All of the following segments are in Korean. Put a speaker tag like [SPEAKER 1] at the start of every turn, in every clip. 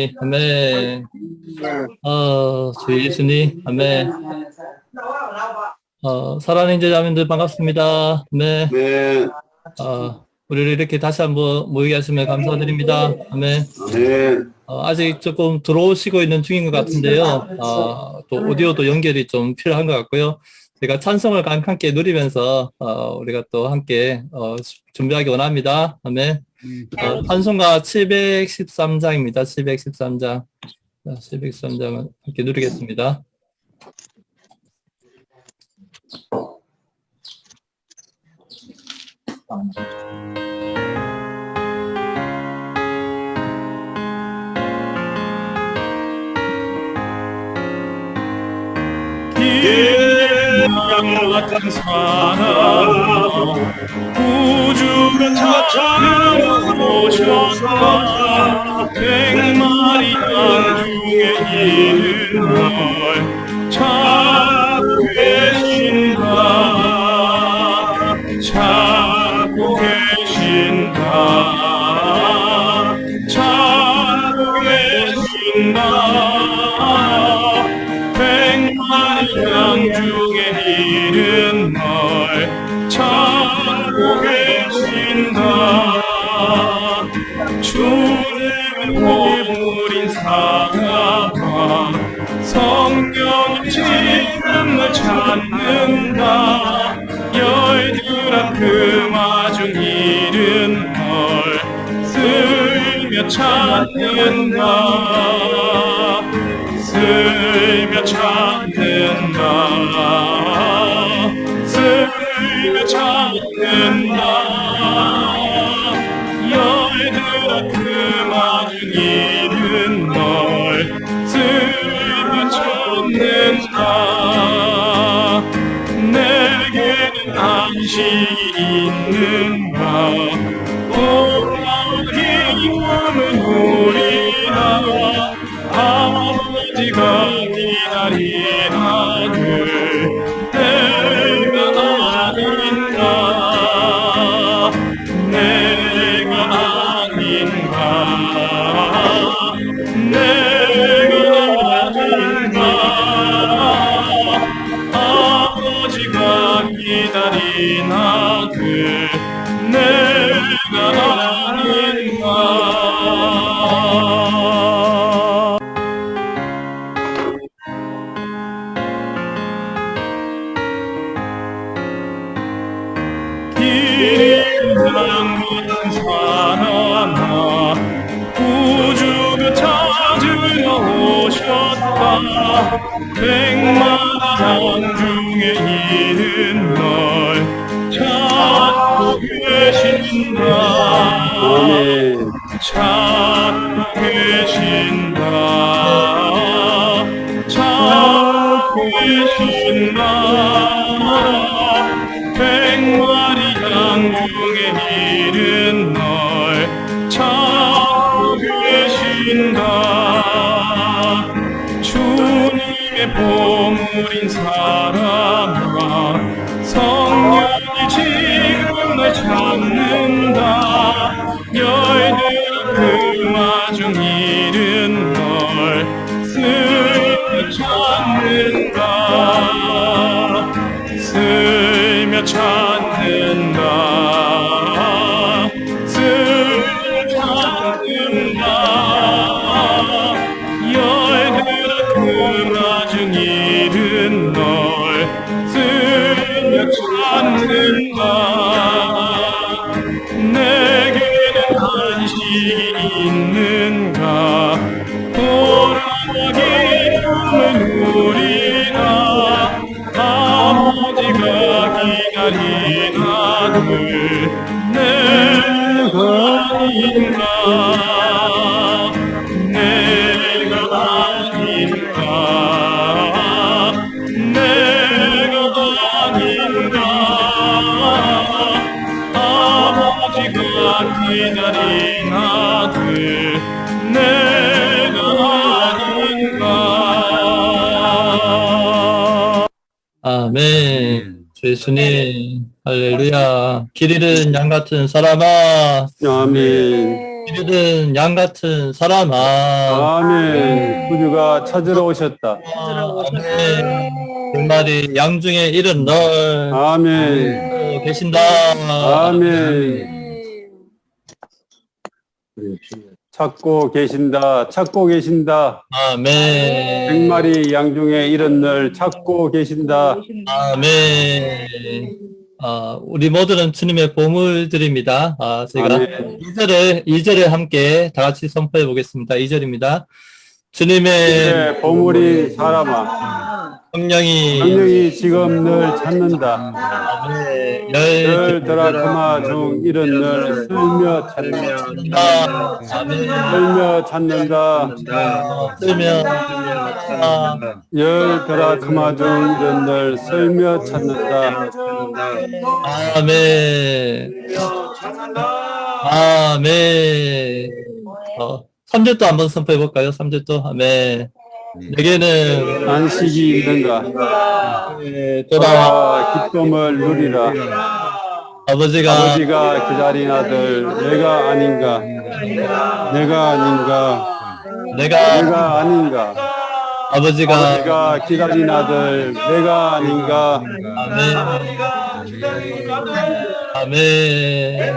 [SPEAKER 1] 예수님, 아멘. 주 예수님, 아멘. 사랑하는 제자님들 반갑습니다. 아멘.
[SPEAKER 2] 네.
[SPEAKER 1] 우리를 이렇게 다시 한번 모이게 하시면 감사드립니다. 아멘.
[SPEAKER 2] 아멘.
[SPEAKER 1] 아직 조금 들어오시고 있는 중인 것 같은데요. 또 오디오도 연결이 좀 필요한 것 같고요. 제가 찬송을 함께 누리면서 우리가 또 함께 준비하기 원합니다. 아멘. 찬송가 713장입니다. 713장. 713장은 함께 누리겠습니다.
[SPEAKER 3] 양 같은 사랑 우주가 찾으러 오셨다. 100마리 양 중에 이름을 찾고 계신다. 찾고 계신다. 찾고 계신다. 100마리 양 중에 이른 널 찾고 계신다. 주님을 보물인 사랑과 성령 지금 널 찾는다. 열들한 금화 중 이른 널 쓸며 찾는다. 쓸며 찾는다. 쓸며 찾는다. 열들아 그마 중 이른 널 쓸며 찾는다. 내게는 안식이 있는가. 돌아오기 힘을 누리라. 아버지가 기다린 아들 내가 아닌가. 내가 아닌가. 내가 아닌가. 아버지가 기다린 아들 내가 아닌가. 같은 사랑아 우주가 찾으러 오셨다. 100마리 양 중에 이른 널 찾고 계신다. 찾고 계신다. 찾고 계신다. 100마리 양 중에 이른 널 찾고 계신다. 주님의 보물인 사랑아 성령이 지금 널 찾는다. 열들한 금화 중 이른 널 쓸며 찾는다. 쓸며 찾는다. 쓸며 찾는다. 열들아 금화 중 이른 널 쓸며 찾는다. 내게는 안식이 있는가. 돌아오기 힘을 누리라. 아버지가 기다린 아들 내가 아닌가. 내가 아닌가. 내가 아닌가. 아버지가 기다린 아들 내가 아닌가.
[SPEAKER 1] 아멘. 주 예수님, 할렐루야. 길 잃은 양 같은 사람아.
[SPEAKER 2] 아멘.
[SPEAKER 1] 이르는 양 같은 사람아.
[SPEAKER 2] 아멘. 구주가 찾으러 오셨다.
[SPEAKER 1] 아멘. 불말이 양 중에 이른 널
[SPEAKER 2] 아멘.
[SPEAKER 1] 계신다.
[SPEAKER 2] 아멘. 찾고 계신다. 찾고 계신다.
[SPEAKER 1] 아멘.
[SPEAKER 2] 백마리 양 중에 이런 널 찾고 계신다.
[SPEAKER 1] 아멘. 우리 모두는 주님의 보물들입니다. 제가
[SPEAKER 2] 아멘.
[SPEAKER 1] 2절을 함께 다 같이 선포해 보겠습니다. 2절입니다. 주님의
[SPEAKER 2] 네, 보물인 사람아,
[SPEAKER 1] 성령이
[SPEAKER 2] 지금 널 찾는다. 널 드라크마 중 이런 널 쓸며 찾는다. 쓸며 찾는다. 열 드라크마 중 이런 널 쓸며 찾는다.
[SPEAKER 1] 아멘. 아멘. 3절도 한번 선포해 볼까요? 3절도. 아멘. 내게는
[SPEAKER 2] 안식이 있는가?
[SPEAKER 1] 돌아와
[SPEAKER 2] 기쁨을 누리라.
[SPEAKER 1] 아버지가
[SPEAKER 2] 기다린 아들 내가 아닌가? 내가 아닌가? 내가 아닌가?
[SPEAKER 1] 아버지가
[SPEAKER 2] 기다린 아들 내가 아닌가?
[SPEAKER 1] 아멘. 아멘.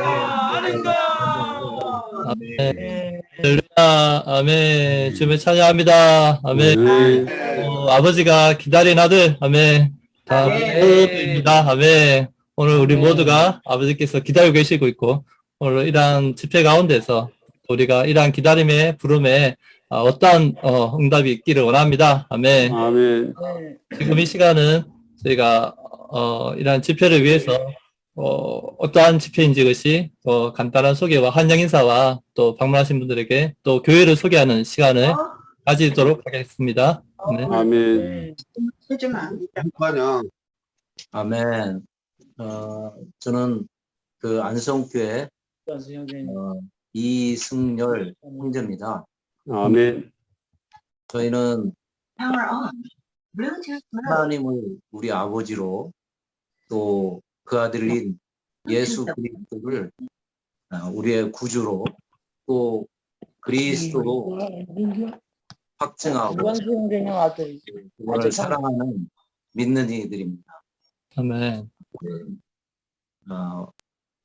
[SPEAKER 1] 아멘. 할렐루야. 아멘. 주님을 찬양합니다. 아멘. 아버지가 기다린 아들. 아멘. 다 모두입니다. 아멘. 오늘 우리 모두가 아버지께서 기다리고 계시고 있고, 오늘 이러한 집회 가운데서 우리가 이러한 기다림의 부름에 어떠한 응답이 있기를 원합니다. 아멘.
[SPEAKER 2] 아멘.
[SPEAKER 1] 지금 이 시간은 저희가 이러한 집회를 위해서 어떠한 집회인지 것이 간단한 소개와 환영 인사와 또 방문하신 분들에게 또 교회를 소개하는 시간을 가지도록 하겠습니다. 네.
[SPEAKER 2] 아멘.
[SPEAKER 4] 아멘. 저는 그 안성교회 이승열 형제입니다.
[SPEAKER 2] 아멘.
[SPEAKER 4] 저희는 하나님을 우리 아버지로 또 그 아들인 예수 그리스도를 우리의 구주로 또 그리스도로 확증하고 그걸 사랑하는 믿는 이들입니다.
[SPEAKER 1] 아멘.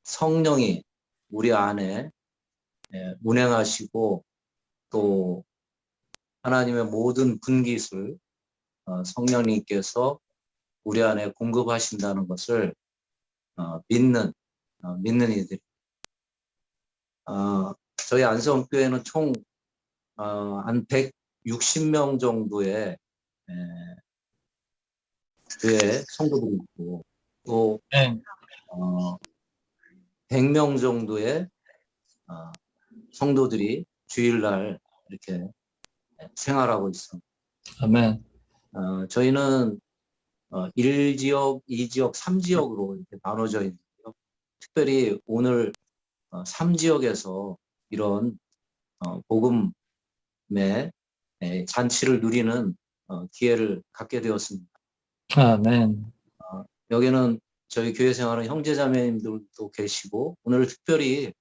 [SPEAKER 4] 성령이 우리 안에 운행하시고 또 하나님의 모든 분깃을 성령님께서 우리 안에 공급하신다는 것을 믿는 이들. 저희 안성교회는 총 한 160명 정도의 교회 성도들이 있고 또
[SPEAKER 1] 네.
[SPEAKER 4] 100명 정도의 성도들이 주일날 이렇게 생활하고 있습니다.
[SPEAKER 1] 아멘.
[SPEAKER 4] 저희는 1지역, 2지역, 3지역으로 이렇게 나눠져 있는데요. 특별히 오늘 3지역에서 이런 복음의 잔치를 누리는 기회를 갖게 되었습니다.
[SPEAKER 1] 아멘.
[SPEAKER 4] 여기는 저희 교회 생활은 형제자매님들도 계시고 오늘 특별히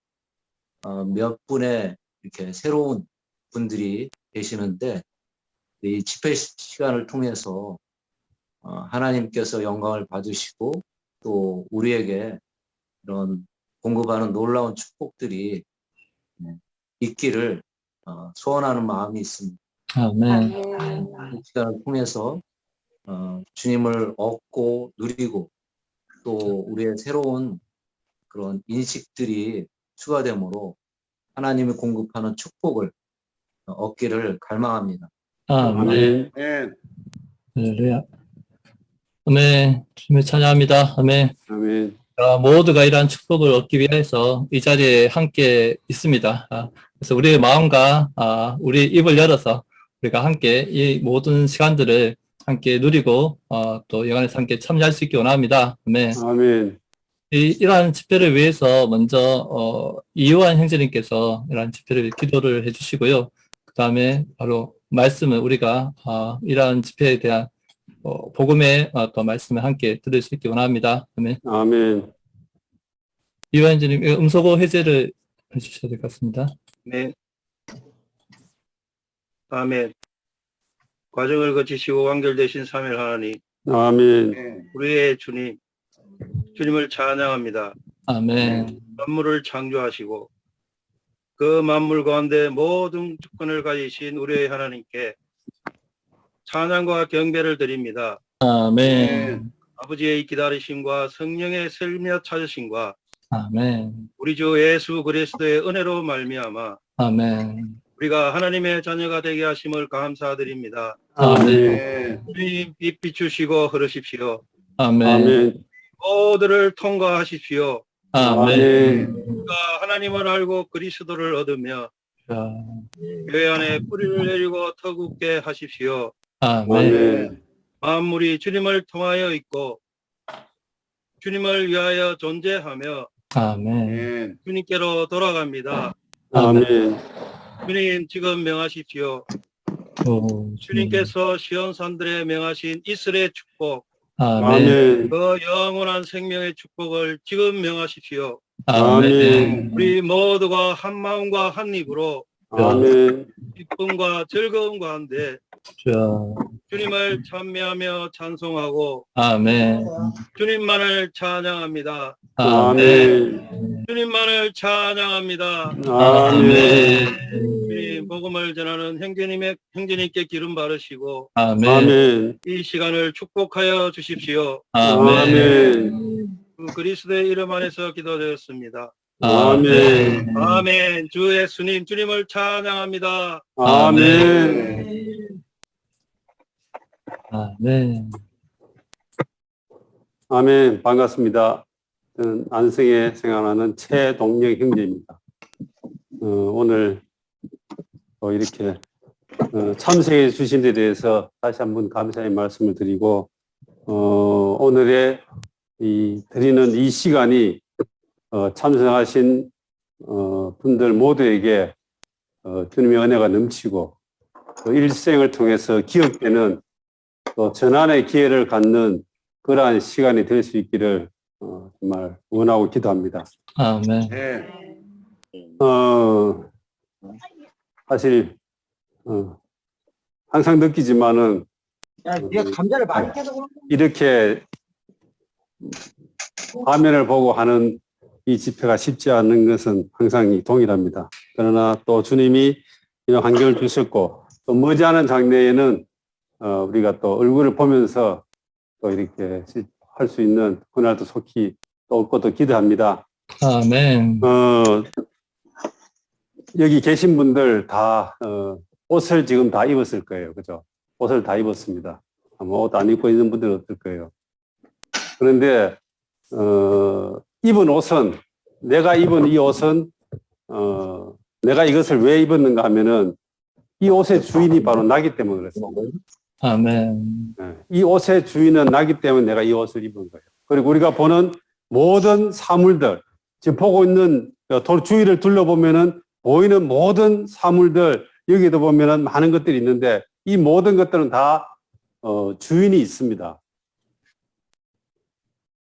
[SPEAKER 4] 몇 분의 이렇게 새로운 분들이 계시는데 이 집회 시간을 통해서 하나님께서 영광을 받으시고 또 우리에게 이런 공급하는 놀라운 축복들이 있기를 소원하는 마음이 있습니다.
[SPEAKER 1] 아멘.
[SPEAKER 4] 이 시간을 통해서 주님을 얻고 누리고 또 우리의 새로운 그런 인식들이 추가되므로 하나님이 공급하는 축복을 얻기를 갈망합니다.
[SPEAKER 1] 아멘.
[SPEAKER 2] 아멘.
[SPEAKER 1] 할렐루야. 아멘. 주님을 찬양합니다. 아멘.
[SPEAKER 2] 아멘.
[SPEAKER 1] 모두가 이러한 축복을 얻기 위해서 이 자리에 함께 있습니다. 그래서 우리의 마음과 우리 입을 열어서 우리가 함께 이 모든 시간들을 함께 누리고 또 영안에서 함께 참여할 수 있기 원합니다. 아멘.
[SPEAKER 2] 아멘.
[SPEAKER 1] 이러한 집회를 위해서 먼저 이요한 형제님께서 이러한 집회를 기도를 해주시고요. 그 다음에 바로 말씀을 우리가 이러한 집회에 대한 복음의 또 말씀을 함께 들을 수 있기 원합니다. 아멘.
[SPEAKER 2] 아멘.
[SPEAKER 1] 이요한 형제님 음소거 해제를 해주셔야 될 것 같습니다.
[SPEAKER 5] 네. 아멘. 과정을 거치시고 완결되신 삼위 하나님,
[SPEAKER 2] 아멘.
[SPEAKER 5] 우리의 주님, 주님을 찬양합니다.
[SPEAKER 1] 아멘.
[SPEAKER 5] 만물을 창조하시고 그 만물 가운데 모든 주권을 가지신 우리의 하나님께 찬양과 경배를 드립니다.
[SPEAKER 1] 아멘.
[SPEAKER 5] 아버지의 기다리심과 성령의 설며 찾으심과
[SPEAKER 1] 아멘.
[SPEAKER 5] 우리 주 예수 그리스도의 은혜로 말미암아
[SPEAKER 1] 아멘.
[SPEAKER 5] 우리가 하나님의 자녀가 되게 하심을 감사드립니다.
[SPEAKER 1] 아멘.
[SPEAKER 5] 주님 빛 비추시고 흐르십시오.
[SPEAKER 1] 아멘.
[SPEAKER 2] 아멘.
[SPEAKER 5] 모두를 통과하십시오.
[SPEAKER 1] 아멘.
[SPEAKER 5] 우리가 하나님을 알고 그리스도를 얻으며
[SPEAKER 1] 자,
[SPEAKER 5] 교회 안에 뿌리를 내리고 터굽게 하십시오.
[SPEAKER 1] 아멘.
[SPEAKER 2] 아멘.
[SPEAKER 5] 만물이 주님을 통하여 있고 주님을 위하여 존재하며
[SPEAKER 1] 아멘.
[SPEAKER 5] 주님께로 돌아갑니다.
[SPEAKER 2] 아멘.
[SPEAKER 5] 주님 지금 명하십시오.
[SPEAKER 1] 오,
[SPEAKER 5] 주님께서 시온산들에 명하신 이스라엘의 축복,
[SPEAKER 1] 아멘.
[SPEAKER 2] 아멘.
[SPEAKER 5] 그 영원한 생명의 축복을 지금 명하십시오.
[SPEAKER 1] 아멘.
[SPEAKER 5] 우리 모두가 한 마음과 한 입으로
[SPEAKER 2] 아멘.
[SPEAKER 5] 기쁨과 즐거움 가운데
[SPEAKER 1] 자,
[SPEAKER 5] 주님을 찬미하며 찬송하고
[SPEAKER 1] 아멘.
[SPEAKER 5] 주님만을 찬양합니다.
[SPEAKER 1] 아멘.
[SPEAKER 5] 주님만을 찬양합니다.
[SPEAKER 2] 아멘.
[SPEAKER 5] 주님 복음을 전하는 형제님께 기름 바르시고
[SPEAKER 1] 아멘.
[SPEAKER 2] 아멘.
[SPEAKER 5] 이 시간을 축복하여 주십시오.
[SPEAKER 1] 아멘.
[SPEAKER 2] 아멘.
[SPEAKER 5] 그 그리스도의 이름 안에서 기도드렸습니다.
[SPEAKER 2] 아멘.
[SPEAKER 5] 아멘. 주 예수님 주님을 찬양합니다.
[SPEAKER 2] 아멘.
[SPEAKER 1] 아멘.
[SPEAKER 2] 아멘. 반갑습니다. 저는 안성에 생활하는 최동영 형제입니다. 오늘 이렇게 참석해 주신 데 대해서 다시 한번 감사의 말씀을 드리고 오늘의 드리는 이 시간이 참석하신 분들 모두에게 주님의 은혜가 넘치고 또 일생을 통해서 기억되는 또 전환의 기회를 갖는 그러한 시간이 될 수 있기를 정말 원하고 기도합니다.
[SPEAKER 1] 아멘.
[SPEAKER 2] 사실 항상 느끼지만은
[SPEAKER 6] 네가 감자를 많이 깨서 그런 거
[SPEAKER 2] 이렇게 화면을 보고 하는 이 집회가 쉽지 않은 것은 항상 동일합니다. 그러나 또 주님이 이런 환경을 주셨고 또 머지않은 장래에는 우리가 또 얼굴을 보면서 또 이렇게 할 수 있는 그날도 속히 또 올 것도 기대합니다.
[SPEAKER 1] 아멘.
[SPEAKER 2] 여기 계신 분들 다 옷을 지금 다 입었을 거예요. 그죠? 옷을 다 입었습니다. 아마 옷 안 입고 있는 분들은 어떨 거예요. 그런데 입은 옷은 내가 입은 이 옷은 내가 이것을 왜 입었는가 하면은 이 옷의 주인이 바로 나기 때문에 그랬습니다.
[SPEAKER 1] 아멘.
[SPEAKER 2] 이 옷의 주인은 나기 때문에 내가 이 옷을 입은 거예요. 그리고 우리가 보는 모든 사물들, 지금 보고 있는 돌 주위를 둘러보면은 보이는 모든 사물들, 여기도 보면은 많은 것들이 있는데 이 모든 것들은 다 주인이 있습니다.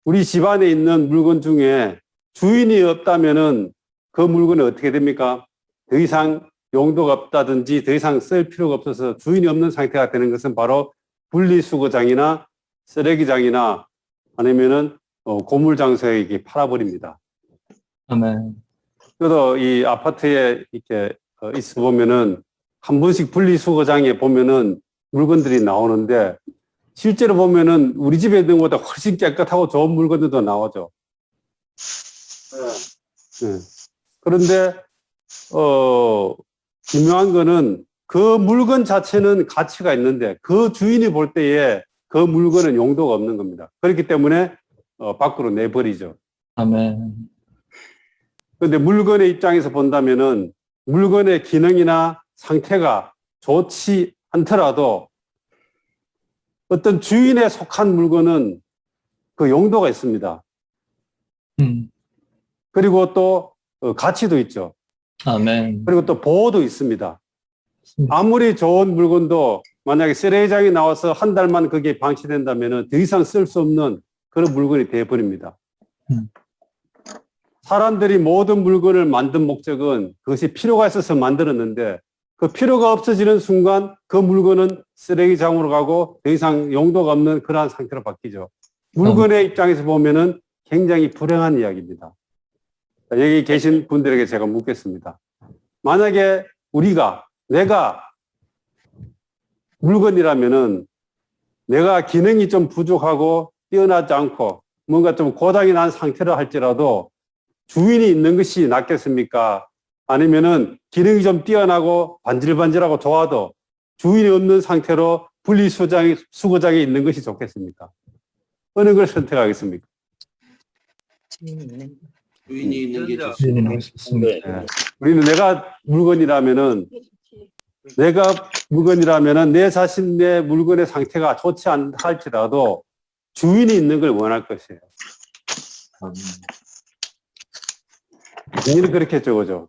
[SPEAKER 2] 우리 집안에 있는 물건 중에 주인이 없다면은 그 물건은 어떻게 됩니까? 더 이상 용도가 없다든지 더 이상 쓸 필요가 없어서 주인이 없는 상태가 되는 것은 바로 분리수거장이나 쓰레기장이나 아니면은 고물장소에 이렇게 팔아버립니다.
[SPEAKER 1] 아멘.
[SPEAKER 2] 저도 이 아파트에 이렇게 있어 보면은 한 번씩 분리수거장에 보면은 물건들이 나오는데 실제로 보면은 우리 집에 있는 것보다 훨씬 깨끗하고 좋은 물건들도 나오죠. 네. 그런데 중요한 거는 그 물건 자체는 가치가 있는데 그 주인이 볼 때에 그 물건은 용도가 없는 겁니다. 그렇기 때문에 밖으로 내버리죠.
[SPEAKER 1] 아멘.
[SPEAKER 2] 그런데 물건의 입장에서 본다면은 물건의 기능이나 상태가 좋지 않더라도 어떤 주인에 속한 물건은 그 용도가 있습니다. 그리고 또 가치도 있죠.
[SPEAKER 1] 아멘.
[SPEAKER 2] 그리고 또 보호도 있습니다. 아무리 좋은 물건도 만약에 쓰레기장에 나와서 한 달만 그게 방치된다면 더 이상 쓸 수 없는 그런 물건이 되어버립니다. 사람들이 모든 물건을 만든 목적은 그것이 필요가 있어서 만들었는데 그 필요가 없어지는 순간 그 물건은 쓰레기장으로 가고 더 이상 용도가 없는 그러한 상태로 바뀌죠. 물건의 입장에서 보면은 굉장히 불행한 이야기입니다. 자, 여기 계신 분들에게 제가 묻겠습니다. 만약에 내가 물건이라면은 내가 기능이 좀 부족하고 뛰어나지 않고 뭔가 좀 고장이 난 상태로 할지라도 주인이 있는 것이 낫겠습니까? 아니면은 기능이 좀 뛰어나고 반질반질하고 좋아도 주인이 없는 상태로 분리수거장에 있는 것이 좋겠습니까? 어느 걸 선택하겠습니까?
[SPEAKER 4] 주인이 있는 게
[SPEAKER 5] 전자.
[SPEAKER 4] 좋습니다.
[SPEAKER 1] 주인이 있습니다.
[SPEAKER 2] 네. 우리는 내가 물건이라면은 내 자신의 물건의 상태가 좋지 않다 할지라도 주인이 있는 걸 원할 것이에요. 주인은 그렇겠죠, 그죠?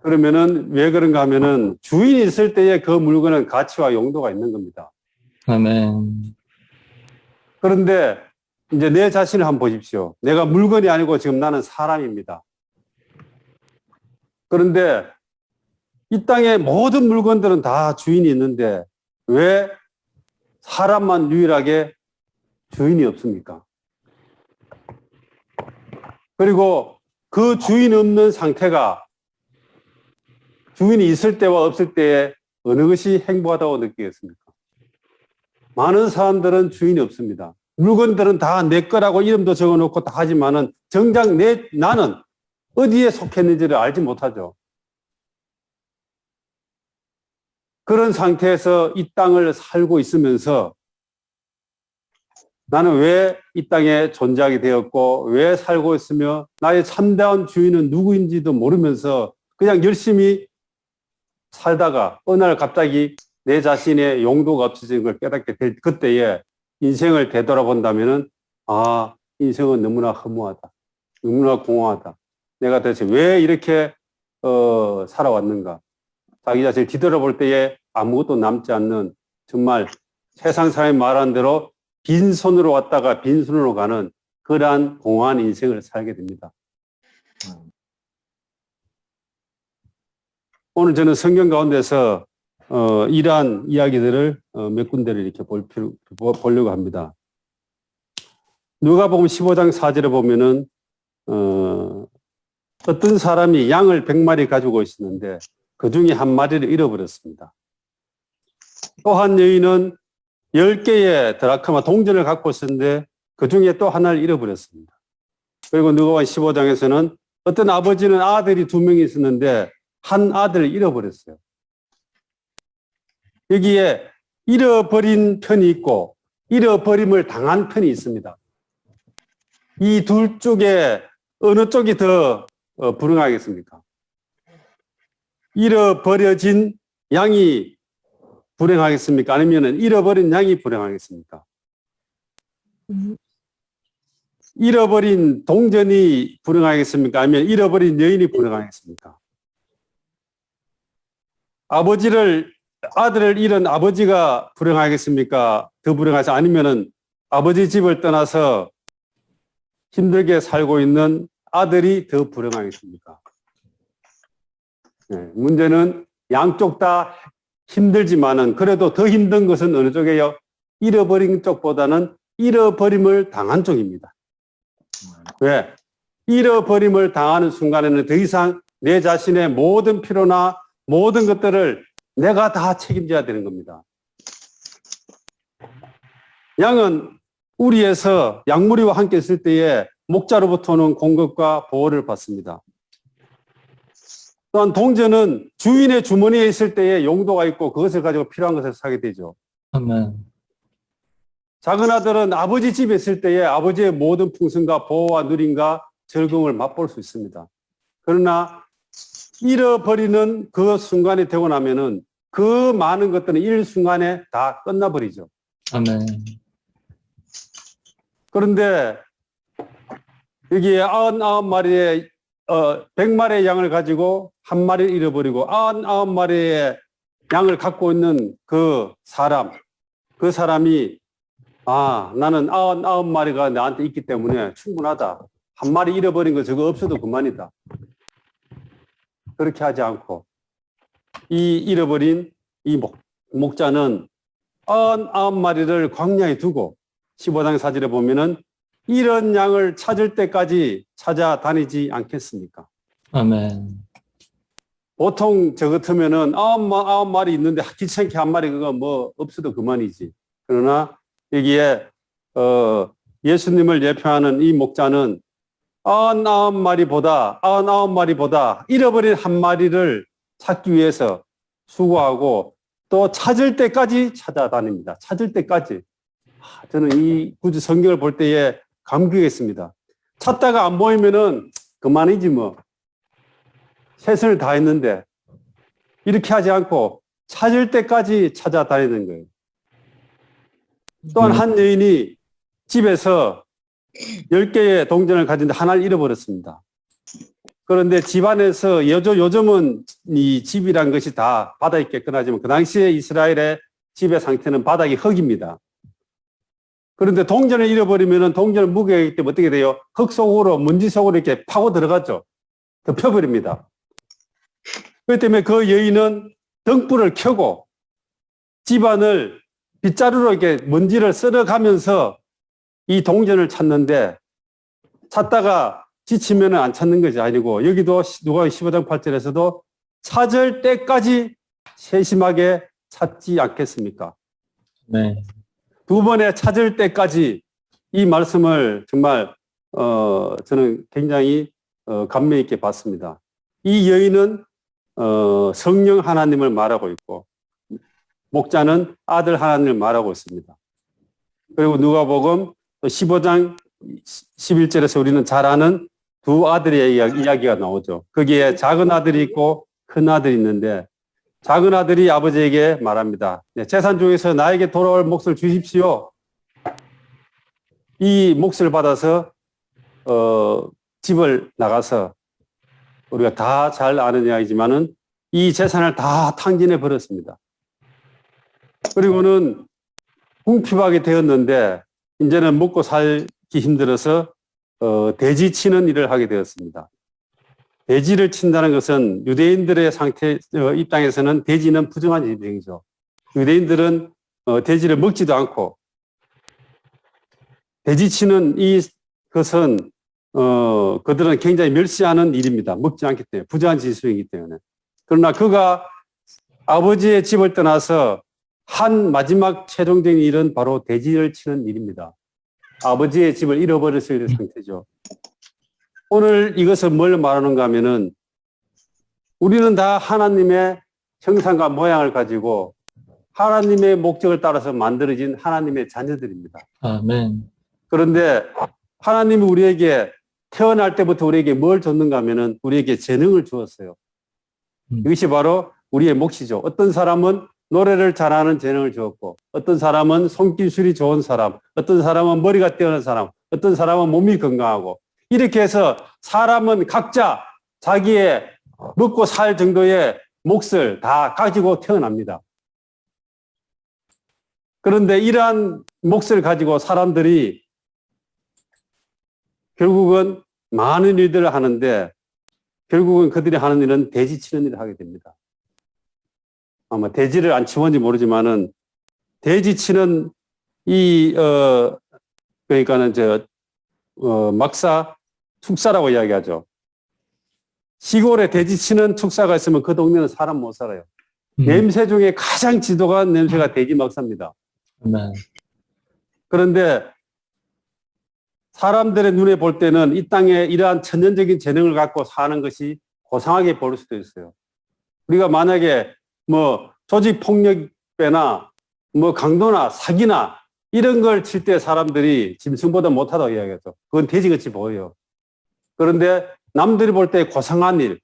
[SPEAKER 2] 그러면은 왜 그런가 하면은 주인이 있을 때에 그 물건은 가치와 용도가 있는 겁니다.
[SPEAKER 1] 아멘.
[SPEAKER 2] 그런데 이제 내 자신을 한번 보십시오. 내가 물건이 아니고 지금 나는 사람입니다. 그런데 이 땅의 모든 물건들은 다 주인이 있는데 왜 사람만 유일하게 주인이 없습니까? 그리고 그 주인 없는 상태가 주인이 있을 때와 없을 때에 어느 것이 행복하다고 느끼겠습니까? 많은 사람들은 주인이 없습니다. 물건들은 다 내 거라고 이름도 적어놓고 다 하지만은 정작 나는 어디에 속했는지를 알지 못하죠. 그런 상태에서 이 땅을 살고 있으면서 나는 왜 이 땅에 존재하게 되었고 왜 살고 있으며 나의 참다운 주인은 누구인지도 모르면서 그냥 열심히 살다가 어느 날 갑자기 내 자신의 용도가 없어지는 걸 깨닫게 될 그때에 인생을 되돌아본다면은 인생은 너무나 허무하다. 너무나 공허하다. 내가 대체 왜 이렇게 살아왔는가. 자기 자신을 뒤돌아볼 때에 아무것도 남지 않는 정말 세상 사람이 말하는 대로 빈손으로 왔다가 빈손으로 가는 그러한 공허한 인생을 살게 됩니다. 오늘 저는 성경 가운데서 이러한 이야기들을 몇 군데를 이렇게 보려고 합니다. 누가복음 15장 4절에 보면은 어떤 사람이 양을 100마리 가지고 있었는데 그 중에 한 마리를 잃어버렸습니다. 또 한 여인은 10개의 드라크마 동전을 갖고 있었는데 그 중에 또 하나를 잃어버렸습니다. 그리고 누가복음 15장에서는 어떤 아버지는 아들이 2명이 있었는데 한 아들을 잃어버렸어요. 여기에 잃어버린 편이 있고 잃어버림을 당한 편이 있습니다. 이 둘 쪽에 어느 쪽이 더 불행하겠습니까? 잃어버려진 양이 불행하겠습니까? 아니면 잃어버린 양이 불행하겠습니까? 잃어버린 동전이 불행하겠습니까? 아니면 잃어버린 여인이 불행하겠습니까? 아들을 잃은 아버지가 불행하겠습니까? 더 불행하지 아니면은 아버지 집을 떠나서 힘들게 살고 있는 아들이 더 불행하겠습니까? 네, 문제는 양쪽 다 힘들지만은 그래도 더 힘든 것은 어느 쪽이에요? 잃어버린 쪽보다는 잃어버림을 당한 쪽입니다. 왜? 잃어버림을 당하는 순간에는 더 이상 내 자신의 모든 필요나 모든 것들을 내가 다 책임져야 되는 겁니다. 양은 우리에서 양무리와 함께 있을 때에 목자로부터는 공급과 보호를 받습니다. 또한 동전은 주인의 주머니에 있을 때에 용도가 있고 그것을 가지고 필요한 것을 사게 되죠.
[SPEAKER 1] 아멘.
[SPEAKER 2] 작은 아들은 아버지 집에 있을 때에 아버지의 모든 풍성과 보호와 누림과 즐거움을 맛볼 수 있습니다. 그러나 잃어버리는 그 순간이 되고 나면은 그 많은 것들은 일순간에 다 끝나버리죠.
[SPEAKER 1] 아멘.
[SPEAKER 2] 그런데 여기에 99마리의 100마리의 양을 가지고 한 마리를 잃어버리고 99마리의 양을 갖고 있는 그 사람이 나는 99마리가 나한테 있기 때문에 충분하다. 한 마리 잃어버린 거 저거 없어도 그만이다. 그렇게 하지 않고 이 잃어버린 이 목자는 99마리를 광야에 두고 15장 4절에 보면은 이런 양을 찾을 때까지 찾아다니지 않겠습니까?
[SPEAKER 1] 아멘.
[SPEAKER 2] 보통 저 같으면은 9마리 있는데 귀찮게 한 마리 그거 뭐 없어도 그만이지. 그러나 여기에 예수님을 예표하는 이 목자는 99마리보다 잃어버린 한 마리를 찾기 위해서 수고하고 또 찾을 때까지 찾아다닙니다. 찾을 때까지. 저는 이 구주 성경을 볼 때에 감격했습니다. 찾다가 안 보이면은 그만이지 뭐. 최선을 다했는데 이렇게 하지 않고 찾을 때까지 찾아다니는 거예요. 또한 한 여인이 집에서 10개의 동전을 가진데 하나를 잃어버렸습니다. 그런데 집안에서 요즘은 이 집이란 것이 다 바닥이 깨끗하지만 그 당시에 이스라엘의 집의 상태는 바닥이 흙입니다. 그런데 동전을 잃어버리면 동전을 무게하기 때문에 어떻게 돼요? 흙 속으로, 먼지 속으로 이렇게 파고 들어갔죠. 덮여버립니다. 그렇기 때문에 그 여인은 등불을 켜고 집안을 빗자루로 이렇게 먼지를 쓸어가면서 이 동전을 찾는데 찾다가 지치면 안 찾는 것이 아니고 여기도 누가복음 15장 8절에서도 찾을 때까지 세심하게 찾지 않겠습니까?
[SPEAKER 1] 네.
[SPEAKER 2] 두 번에 찾을 때까지 이 말씀을 정말 저는 굉장히 감명 있게 봤습니다. 이 여인은 성령 하나님을 말하고 있고 목자는 아들 하나님을 말하고 있습니다. 그리고 누가복음 15장 11절에서 우리는 잘 아는 두 아들의 이야기가 나오죠. 거기에 작은 아들이 있고 큰 아들이 있는데 작은 아들이 아버지에게 말합니다. 네, 재산 중에서 나에게 돌아올 몫을 주십시오. 이 몫을 받아서 집을 나가서 우리가 다 잘 아는 이야기지만은 이 재산을 다 탕진해 버렸습니다. 그리고는 궁핍하게 되었는데 이제는 먹고 살기 힘들어서 돼지 치는 일을 하게 되었습니다. 돼지를 친다는 것은 유대인들의 입장에서는 돼지는 부정한 일이죠. 유대인들은 돼지를 먹지도 않고 돼지 치는 이것은 그들은 굉장히 멸시하는 일입니다. 먹지 않기 때문에 부정한 지수이기 때문에. 그러나 그가 아버지의 집을 떠나서 한 마지막 최종적인 일은 바로 돼지를 치는 일입니다. 아버지의 집을 잃어버렸을 상태죠. 오늘 이것은 뭘 말하는가 하면은 우리는 다 하나님의 형상과 모양을 가지고 하나님의 목적을 따라서 만들어진 하나님의 자녀들입니다.
[SPEAKER 1] 아멘.
[SPEAKER 2] 그런데 하나님이 우리에게 태어날 때부터 우리에게 뭘 줬는가 하면은 우리에게 재능을 주었어요. 이것이 바로 우리의 몫이죠. 어떤 사람은 노래를 잘하는 재능을 주었고 어떤 사람은 손기술이 좋은 사람, 어떤 사람은 머리가 뛰어난 사람, 어떤 사람은 몸이 건강하고 이렇게 해서 사람은 각자 자기의 먹고 살 정도의 몫을 다 가지고 태어납니다. 그런데 이러한 몫을 가지고 사람들이 결국은 많은 일들을 하는데 결국은 그들이 하는 일은 돼지 치는 일을 하게 됩니다. 아마 돼지를 안 치는지 모르지만은 돼지 치는 그러니까는 막사 축사라고 이야기하죠. 시골에 돼지 치는 축사가 있으면 그 동네는 사람 못 살아요. 냄새 중에 가장 지독한 냄새가 돼지 막사입니다.
[SPEAKER 1] 아멘.
[SPEAKER 2] 그런데 사람들의 눈에 볼 때는 이 땅에 이러한 천연적인 재능을 갖고 사는 것이 고상하게 보일 수도 있어요. 우리가 만약에 뭐 조직폭력배나 뭐 강도나 사기나 이런 걸 칠 때 사람들이 짐승보다 못하다고 이야기하죠. 그건 돼지같이 보여요. 그런데 남들이 볼 때 고상한 일,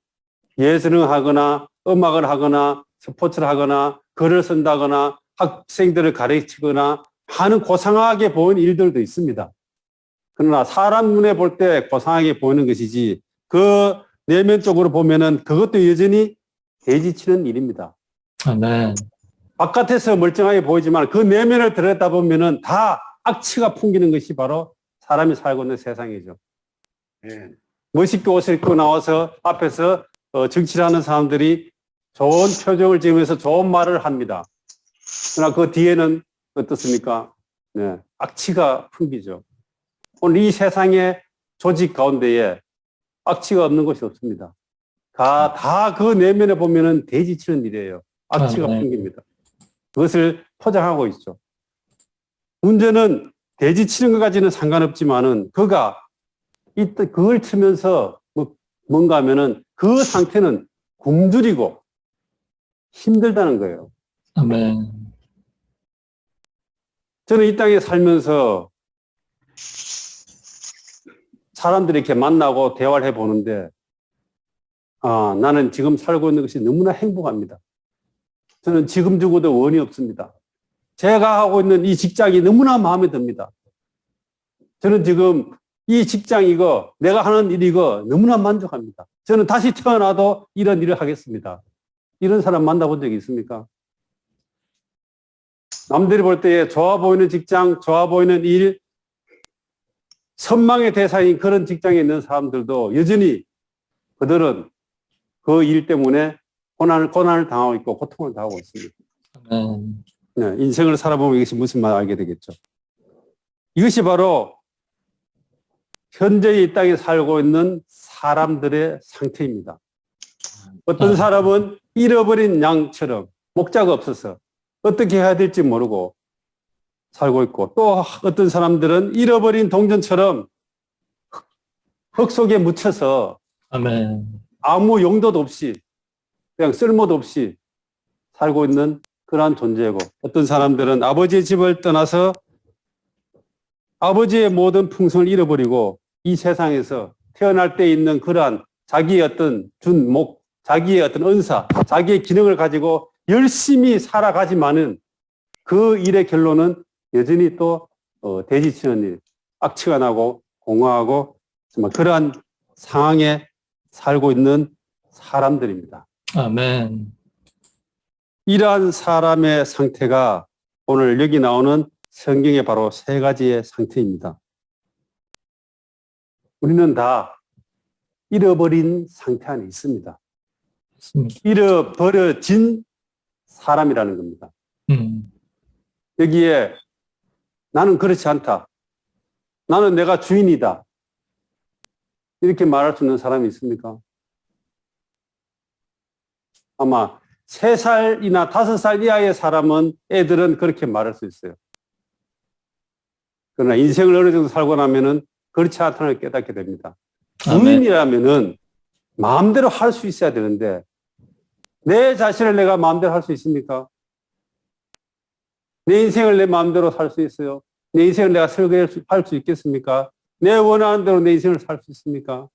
[SPEAKER 2] 예술을 하거나 음악을 하거나 스포츠를 하거나 글을 쓴다거나 학생들을 가르치거나 하는 고상하게 보이는 일들도 있습니다. 그러나 사람 눈에 볼 때 고상하게 보이는 것이지 그 내면적으로 보면은 그것도 여전히 돼지 치는 일입니다.
[SPEAKER 1] 아멘.
[SPEAKER 2] 바깥에서 멀쩡하게 보이지만 그 내면을 들여다보면은 다 악취가 풍기는 것이 바로 사람이 살고 있는 세상이죠. 예. 멋있게 옷을 입고 나와서 앞에서 정치를 하는 사람들이 좋은 표정을 지으면서 좋은 말을 합니다. 그러나 그 뒤에는 어떻습니까? 네, 악취가 풍기죠. 오늘 이 세상의 조직 가운데에 악취가 없는 것이 없습니다. 다 그 내면에 보면은 돼지 치는 일이에요. 악취가
[SPEAKER 1] 네.
[SPEAKER 2] 풍깁니다. 그것을 포장하고 있죠. 문제는 돼지 치는 것까지는 상관없지만은 그가 그걸 치면서 뭔가 하면은 그 상태는 굶주리고 힘들다는 거예요.
[SPEAKER 1] 아멘.
[SPEAKER 2] 저는 이 땅에 살면서 사람들이 이렇게 만나고 대화를 해보는데, 나는 지금 살고 있는 것이 너무나 행복합니다. 저는 지금 죽어도 원이 없습니다. 제가 하고 있는 이 직장이 너무나 마음에 듭니다. 저는 지금 이 직장 이거, 내가 하는 일 이거 너무나 만족합니다. 저는 다시 태어나도 이런 일을 하겠습니다. 이런 사람 만나본 적이 있습니까? 남들이 볼 때에 좋아 보이는 직장, 좋아 보이는 일, 선망의 대상인 그런 직장에 있는 사람들도 여전히 그들은 그 일 때문에 고난을 당하고 있고 고통을 당하고 있습니다.
[SPEAKER 1] 아멘.
[SPEAKER 2] 네, 인생을 살아보면 이것이 무슨 말 알게 되겠죠. 이것이 바로 현재 이 땅에 살고 있는 사람들의 상태입니다. 어떤 사람은 잃어버린 양처럼 목자가 없어서 어떻게 해야 될지 모르고 살고 있고, 또 어떤 사람들은 잃어버린 동전처럼 흙 속에 묻혀서
[SPEAKER 1] 아멘.
[SPEAKER 2] 아무 용도도 없이 그냥 쓸모도 없이 살고 있는 그러한 존재고, 어떤 사람들은 아버지의 집을 떠나서 아버지의 모든 풍성을 잃어버리고 이 세상에서 태어날 때 있는 그러한 자기의 어떤 자기의 어떤 은사, 자기의 기능을 가지고 열심히 살아가지만은 그 일의 결론은 여전히 또 돼지치는 일, 악취가 나고 공허하고 정말 그러한 상황에 살고 있는 사람들입니다.
[SPEAKER 1] 아멘.
[SPEAKER 2] 이러한 사람의 상태가 오늘 여기 나오는 성경의 바로 세 가지의 상태입니다. 우리는 다 잃어버린 상태 안에 있습니다.
[SPEAKER 1] 맞습니다.
[SPEAKER 2] 잃어버려진 사람이라는 겁니다. 여기에 나는 그렇지 않다. 나는 내가 주인이다. 이렇게 말할 수 있는 사람이 있습니까? 아마 3살이나 5살 이하의 애들은 그렇게 말할 수 있어요. 그러나 인생을 어느 정도 살고 나면은 그렇지 않다는 걸 깨닫게 됩니다. 주인이라면은 마음대로 할 수 있어야 되는데, 내 자신을 내가 마음대로 할 수 있습니까? 내 인생을 내 마음대로 살 수 있어요? 내 인생을 내가 설계할 수 있겠습니까? 내 원하는 대로 내 인생을 살 수 있습니까?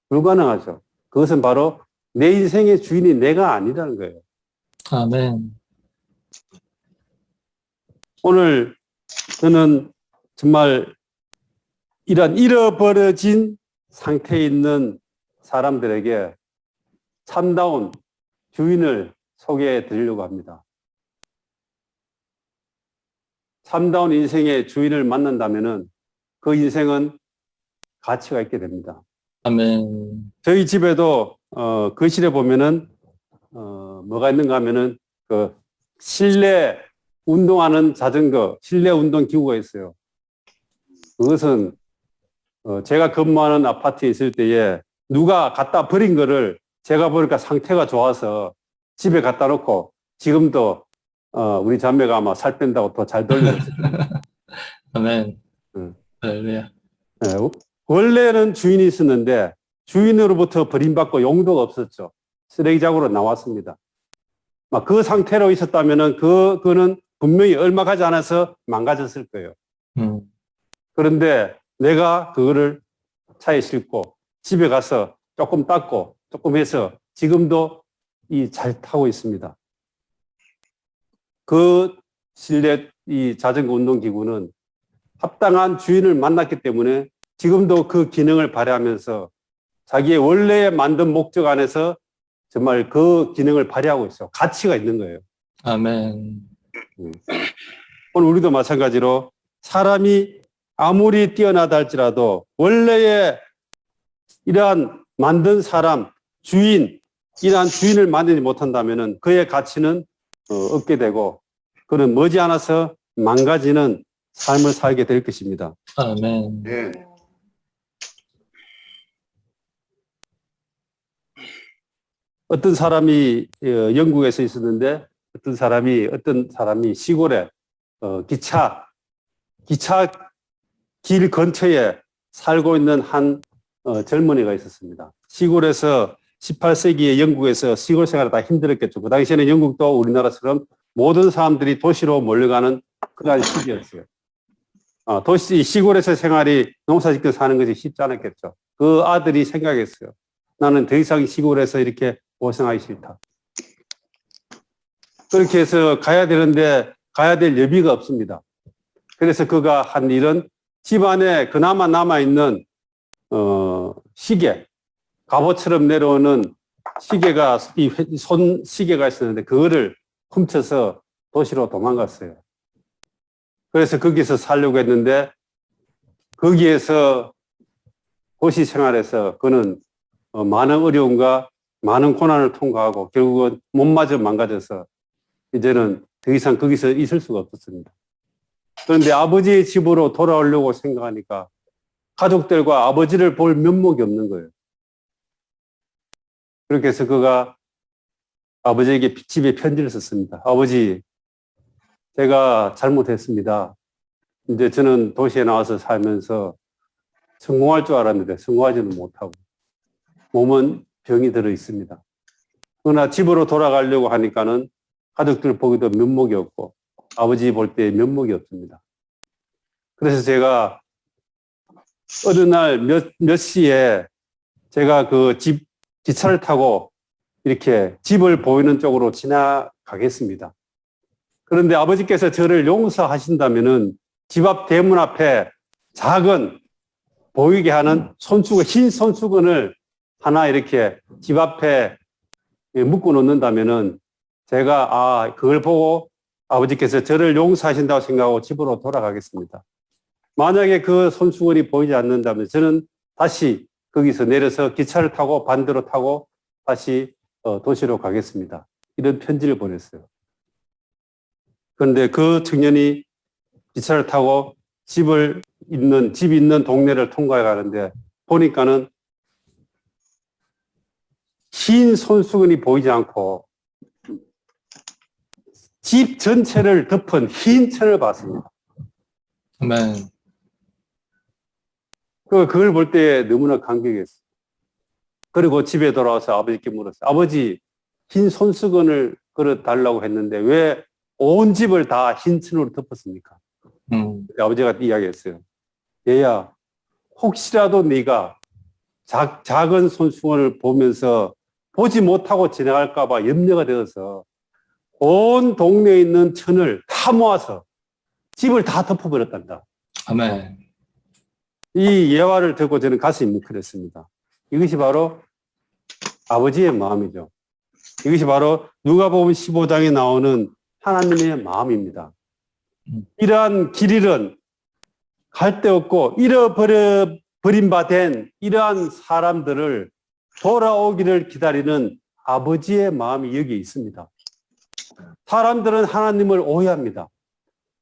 [SPEAKER 2] 불가능하죠. 그것은 바로 내 인생의 주인이 내가 아니라는 거예요.
[SPEAKER 1] 아멘.
[SPEAKER 2] 오늘 저는 정말 이런 잃어버려진 상태에 있는 사람들에게 참다운 주인을 소개해 드리려고 합니다. 참다운 인생의 주인을 만난다면은 그 인생은 가치가 있게 됩니다.
[SPEAKER 1] 아멘.
[SPEAKER 2] 저희 집에도 거실에 보면은 뭐가 있는가 하면은 그 실내 운동하는 자전거, 실내 운동 기구가 있어요. 그것은 제가 근무하는 아파트에 있을 때에 누가 갖다 버린 거를 제가 보니까 상태가 좋아서 집에 갖다 놓고 지금도 우리 자매가 아마 살 뺀다고 더 잘 돌리고 있습니다.
[SPEAKER 1] 아멘. 할렐루야.
[SPEAKER 2] 네, 원래는 주인이 있었는데 주인으로부터 버림받고 용도가 없었죠. 쓰레기장으로 나왔습니다. 그 상태로 있었다면은 그거는 분명히 얼마 가지 않아서 망가졌을 거예요. 그런데 내가 그거를 차에 싣고 집에 가서 조금 닦고 조금 해서 지금도 잘 타고 있습니다. 그 실내 이 자전거 운동기구는 합당한 주인을 만났기 때문에 지금도 그 기능을 발휘하면서 자기의 원래 만든 목적 안에서 정말 그 기능을 발휘하고 있어요. 가치가 있는 거예요.
[SPEAKER 1] 아멘.
[SPEAKER 2] 오늘 우리도 마찬가지로 사람이 아무리 뛰어나다 할지라도 원래의 이러한 만든 사람, 주인, 이러한 주인을 만들지 못한다면은 그의 가치는 없게 되고 그는 머지않아서 망가지는 삶을 살게 될 것입니다.
[SPEAKER 1] 아멘.
[SPEAKER 2] 예. 어떤 사람이 영국에서 있었는데 어떤 사람이 시골에 기차 길 근처에 살고 있는 한 젊은이가 있었습니다. 시골에서 18세기에 영국에서 시골 생활이 다 힘들었겠죠. 그 당시에는 영국도 우리나라처럼 모든 사람들이 도시로 몰려가는 그러한 시기였어요. 시골에서 생활이 농사짓고 사는 것이 쉽지 않았겠죠. 그 아들이 생각했어요. 나는 더 이상 시골에서 이렇게 고생하기 싫다. 그렇게 해서 가야 되는데 가야 될 여비가 없습니다. 그래서 그가 한 일은 집안에 그나마 남아있는 시계, 갑옷처럼 내려오는 시계가 시계가 있었는데 그거를 훔쳐서 도시로 도망갔어요. 그래서 거기서 살려고 했는데 거기에서 도시 생활에서 그는 많은 어려움과 많은 고난을 통과하고 결국은 몸마저 망가져서 이제는 더 이상 거기서 있을 수가 없었습니다. 그런데 아버지의 집으로 돌아오려고 생각하니까 가족들과 아버지를 볼 면목이 없는 거예요. 그렇게 해서 그가 아버지에게 집에 편지를 썼습니다. 아버지, 제가 잘못했습니다. 이제 저는 도시에 나와서 살면서 성공할 줄 알았는데 성공하지는 못하고 몸은 병이 들어 있습니다. 그러나 집으로 돌아가려고 하니까는 가족들 보기도 면목이 없고 아버지 볼 때 면목이 없습니다. 그래서 제가 어느 날 몇 시에 제가 그 집 기차를 타고 이렇게 집을 보이는 쪽으로 지나가겠습니다. 그런데 아버지께서 저를 용서하신다면은 집 앞 대문 앞에 작은 보이게 하는 흰 손수건을 하나 이렇게 집 앞에 묶어 놓는다면은 제가 그걸 보고 아버지께서 저를 용서하신다고 생각하고 집으로 돌아가겠습니다. 만약에 그 손수건이 보이지 않는다면 저는 다시 거기서 내려서 기차를 타고 반대로 타고 다시 도시로 가겠습니다. 이런 편지를 보냈어요. 그런데 그 청년이 기차를 타고 집 있는 동네를 통과해 가는데 보니까는 흰 손수건이 보이지 않고 집 전체를 덮은 흰 천을 봤습니다.
[SPEAKER 1] 아멘.
[SPEAKER 2] 그걸 볼 때 너무나 감격했어요. 그리고 집에 돌아와서 아버지께 물었어요. 아버지, 흰 손수건을 걸어 달라고 했는데 왜 온 집을 다 흰 천으로 덮었습니까? 아버지가 이야기했어요. 얘야, 혹시라도 네가 작은 손수건을 보면서 보지 못하고 지나갈까 봐 염려가 되어서 온 동네에 있는 천을 다 모아서 집을 다 덮어버렸단다.
[SPEAKER 1] 아멘.
[SPEAKER 2] 이 예화를 듣고 저는 가슴이 뭉클했습니다. 이것이 바로 아버지의 마음이죠. 이것이 바로 누가복음 15장에 나오는 하나님의 마음입니다. 이러한 길 잃은 갈 데 없고 잃어버린 바 된 이러한 사람들을 돌아오기를 기다리는 아버지의 마음이 여기 있습니다. 사람들은 하나님을 오해합니다.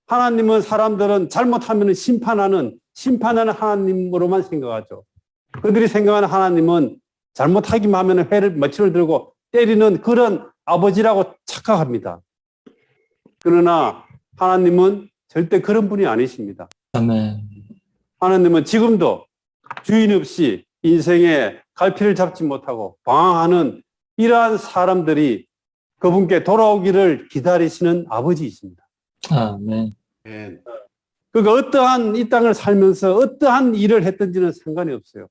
[SPEAKER 2] 사람들은 잘못하면 심판하는 하나님으로만 생각하죠. 그들이 생각하는 하나님은 잘못하기만 하면 머치를 들고 때리는 그런 아버지라고 착각합니다. 그러나 하나님은 절대 그런 분이 아니십니다.
[SPEAKER 1] 아멘.
[SPEAKER 2] 하나님은 지금도 주인 없이 인생의 갈피를 잡지 못하고 방황하는 이러한 사람들이 그분께 돌아오기를 기다리시는 아버지이십니다.
[SPEAKER 1] 아멘.
[SPEAKER 2] 그가 어떠한 이 땅을 살면서 어떠한 일을 했든지는 상관이 없어요.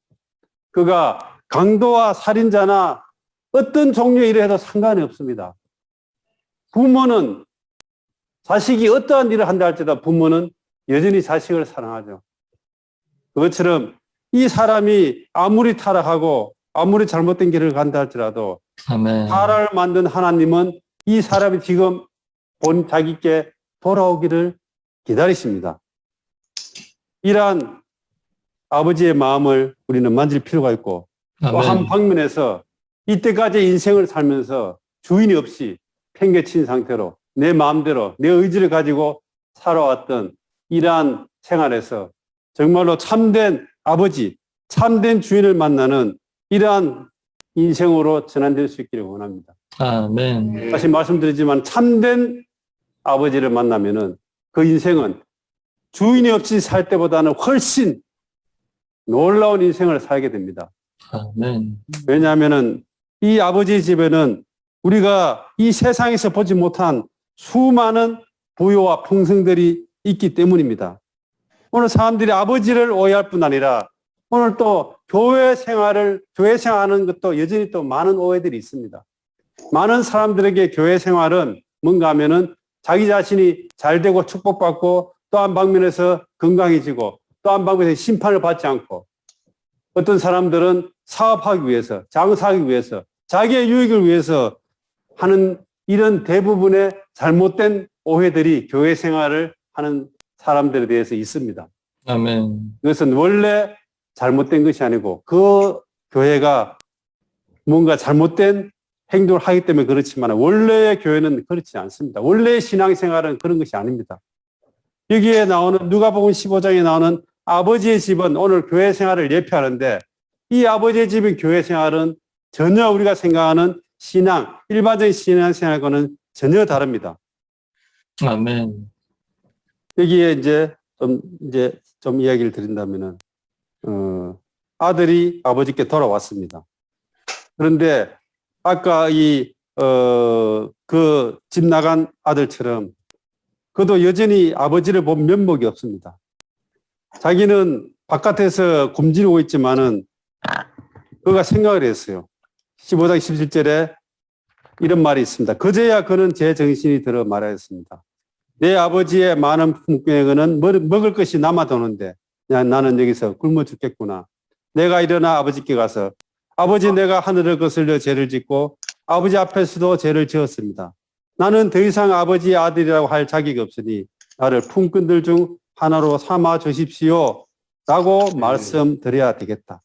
[SPEAKER 2] 그가 강도와 살인자나 어떤 종류의 일을 해도 상관이 없습니다. 부모는 자식이 어떠한 일을 한다 할지라도 부모는 여전히 자식을 사랑하죠. 그것처럼 이 사람이 아무리 타락하고 아무리 잘못된 길을 간다 할지라도
[SPEAKER 1] 아멘.
[SPEAKER 2] 사람을 만든 하나님은 이 사람이 지금 본 자기께 돌아오기를 기다리십니다. 이러한 아버지의 마음을 우리는 만질 필요가 있고 또 한
[SPEAKER 1] 아멘.
[SPEAKER 2] 방면에서 이때까지 인생을 살면서 주인이 없이 팽개친 상태로 내 마음대로 내 의지를 가지고 살아왔던 이러한 생활에서 정말로 참된 아버지, 참된 주인을 만나는 이러한 인생으로 전환될 수 있기를 원합니다.
[SPEAKER 1] 아멘.
[SPEAKER 2] 다시 말씀드리지만 참된 아버지를 만나면은 그 인생은 주인이 없이 살 때보다는 훨씬 놀라운 인생을 살게 됩니다.
[SPEAKER 1] 아멘.
[SPEAKER 2] 왜냐하면은 이 아버지의 집에는 우리가 이 세상에서 보지 못한 수많은 부요와 풍성들이 있기 때문입니다. 오늘 사람들이 아버지를 오해할 뿐 아니라 오늘 또 교회 생활하는 것도 여전히 또 많은 오해들이 있습니다. 많은 사람들에게 교회 생활은 뭔가 하면은 자기 자신이 잘 되고 축복받고 또 한 방면에서 건강해지고 또 한 방면에서 심판을 받지 않고 어떤 사람들은 사업하기 위해서, 장사하기 위해서, 자기의 유익을 위해서 하는 이런 대부분의 잘못된 오해들이 교회 생활을 하는 사람들에 대해서 있습니다.
[SPEAKER 1] 아멘.
[SPEAKER 2] 그것은 원래 잘못된 것이 아니고 그 교회가 뭔가 잘못된 행동을 하기 때문에 그렇지만 원래의 교회는 그렇지 않습니다. 원래의 신앙생활은 그런 것이 아닙니다. 여기에 나오는 누가복음 15장에 나오는 아버지의 집은 오늘 교회 생활을 예표하는데 이 아버지의 집의 교회 생활은 전혀 우리가 생각하는 신앙, 일반적인 신앙생활과는 전혀 다릅니다.
[SPEAKER 1] 아멘.
[SPEAKER 2] 여기에 이제 좀 이야기를 드린다면은, 아들이 아버지께 돌아왔습니다. 그런데 아까 그 집 나간 아들처럼 그도 여전히 아버지를 본 면목이 없습니다. 자기는 바깥에서 굶주리고 있지만은 그가 생각을 했어요. 15장 17절에 이런 말이 있습니다. 그제야 그는 제 정신이 들어 말하였습니다. 내 아버지의 많은 품꾼에게는 먹을 것이 남아도는데 나는 여기서 굶어 죽겠구나. 내가 일어나 아버지께 가서 아버지 내가 하늘을 거슬려 죄를 짓고 아버지 앞에서도 죄를 지었습니다. 나는 더 이상 아버지의 아들이라고 할 자격이 없으니 나를 품꾼들 중 하나로 삼아 주십시오. 라고 말씀드려야 되겠다.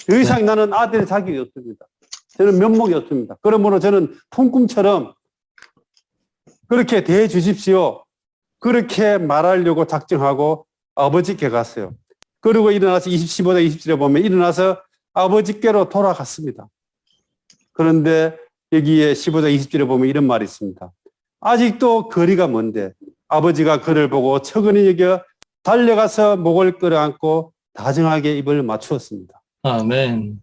[SPEAKER 2] 더 이상 나는 아들의 자격이 없습니다. 저는 면목이 없습니다. 그러므로 저는 품꾼처럼 그렇게 대해 주십시오. 그렇게 말하려고 작정하고 아버지께 갔어요. 그리고 일어나서 15장 20절에 보면 일어나서 아버지께로 돌아갔습니다. 그런데 여기에 15장 20절에 보면 이런 말이 있습니다. 아직도 거리가 먼데 아버지가 그를 보고 척은히 여겨 달려가서 목을 끌어안고 다정하게 입을 맞추었습니다.
[SPEAKER 1] 아멘.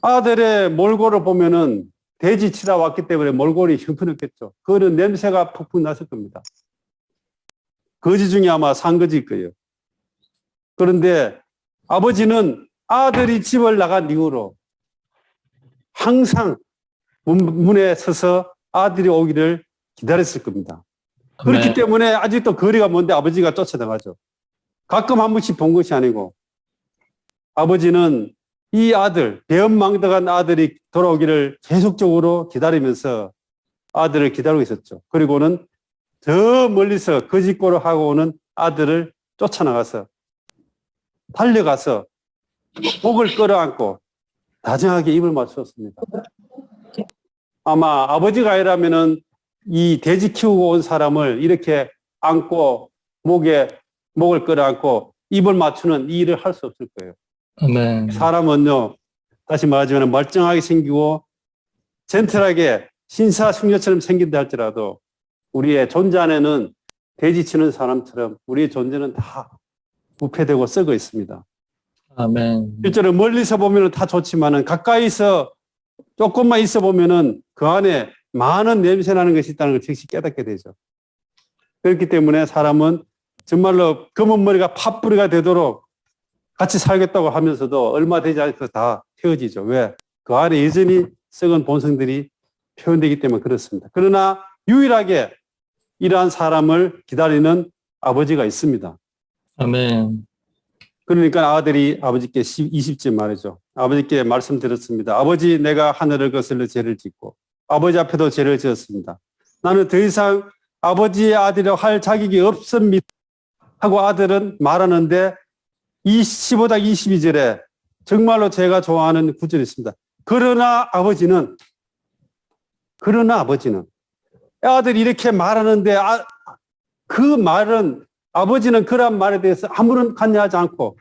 [SPEAKER 2] 아들의 몰골을 보면은 돼지 치다 왔기 때문에 몰골이 형편없겠죠. 그거는 냄새가 푹푹 났을 겁니다. 거지 중에 아마 산거지일 거예요. 그런데 아버지는 아들이 집을 나간 이후로 항상 문에 서서 아들이 오기를 기다렸을 겁니다. 그렇기 때문에 아직도 거리가 먼데 아버지가 쫓아나가죠. 가끔 한 번씩 본 것이 아니고 아버지는 이 아들, 배은망덕한 아들이 돌아오기를 계속적으로 기다리면서 아들을 기다리고 있었죠. 그리고는 저 멀리서 거짓골을 하고 오는 아들을 쫓아나가서 달려가서 목을 끌어안고 다정하게 입을 맞추었습니다. 아마 아버지가 아니라면은 이 돼지 키우고 온 사람을 이렇게 안고 목을 끌어안고 입을 맞추는 이 일을 할 수 없을 거예요.
[SPEAKER 1] 아멘.
[SPEAKER 2] 사람은요, 다시 말하자면 멀쩡하게 생기고 젠틀하게 신사숙녀처럼 생긴다 할지라도 우리의 존재 안에는 돼지 치는 사람처럼 우리의 존재는 다 부패되고 썩어 있습니다.
[SPEAKER 1] 아멘.
[SPEAKER 2] 실제로 멀리서 보면 다 좋지만은 가까이서 조금만 있어 보면은 그 안에 많은 냄새 나는 것이 있다는 걸 즉시 깨닫게 되죠. 그렇기 때문에 사람은 정말로 검은 머리가 팥뿌리가 되도록 같이 살겠다고 하면서도 얼마 되지 않고 다 헤어지죠. 왜? 그 안에 여전히 썩은 본성들이 표현되기 때문에 그렇습니다. 그러나 유일하게 이러한 사람을 기다리는 아버지가 있습니다.
[SPEAKER 1] 아멘.
[SPEAKER 2] 그러니까 아들이 아버지께 20절 말이죠. 아버지께 말씀드렸습니다. 아버지, 내가 하늘을 거슬러 죄를 짓고 아버지 앞에도 죄를 지었습니다. 나는 더 이상 아버지의 아들이라고 할 자격이 없습니다. 하고 아들은 말하는데 15장 22절에 정말로 제가 좋아하는 구절이 있습니다. 그러나 아버지는 아들이 이렇게 말하는데 그 말은 아버지는 그런 말에 대해서 아무런 관여하지 않고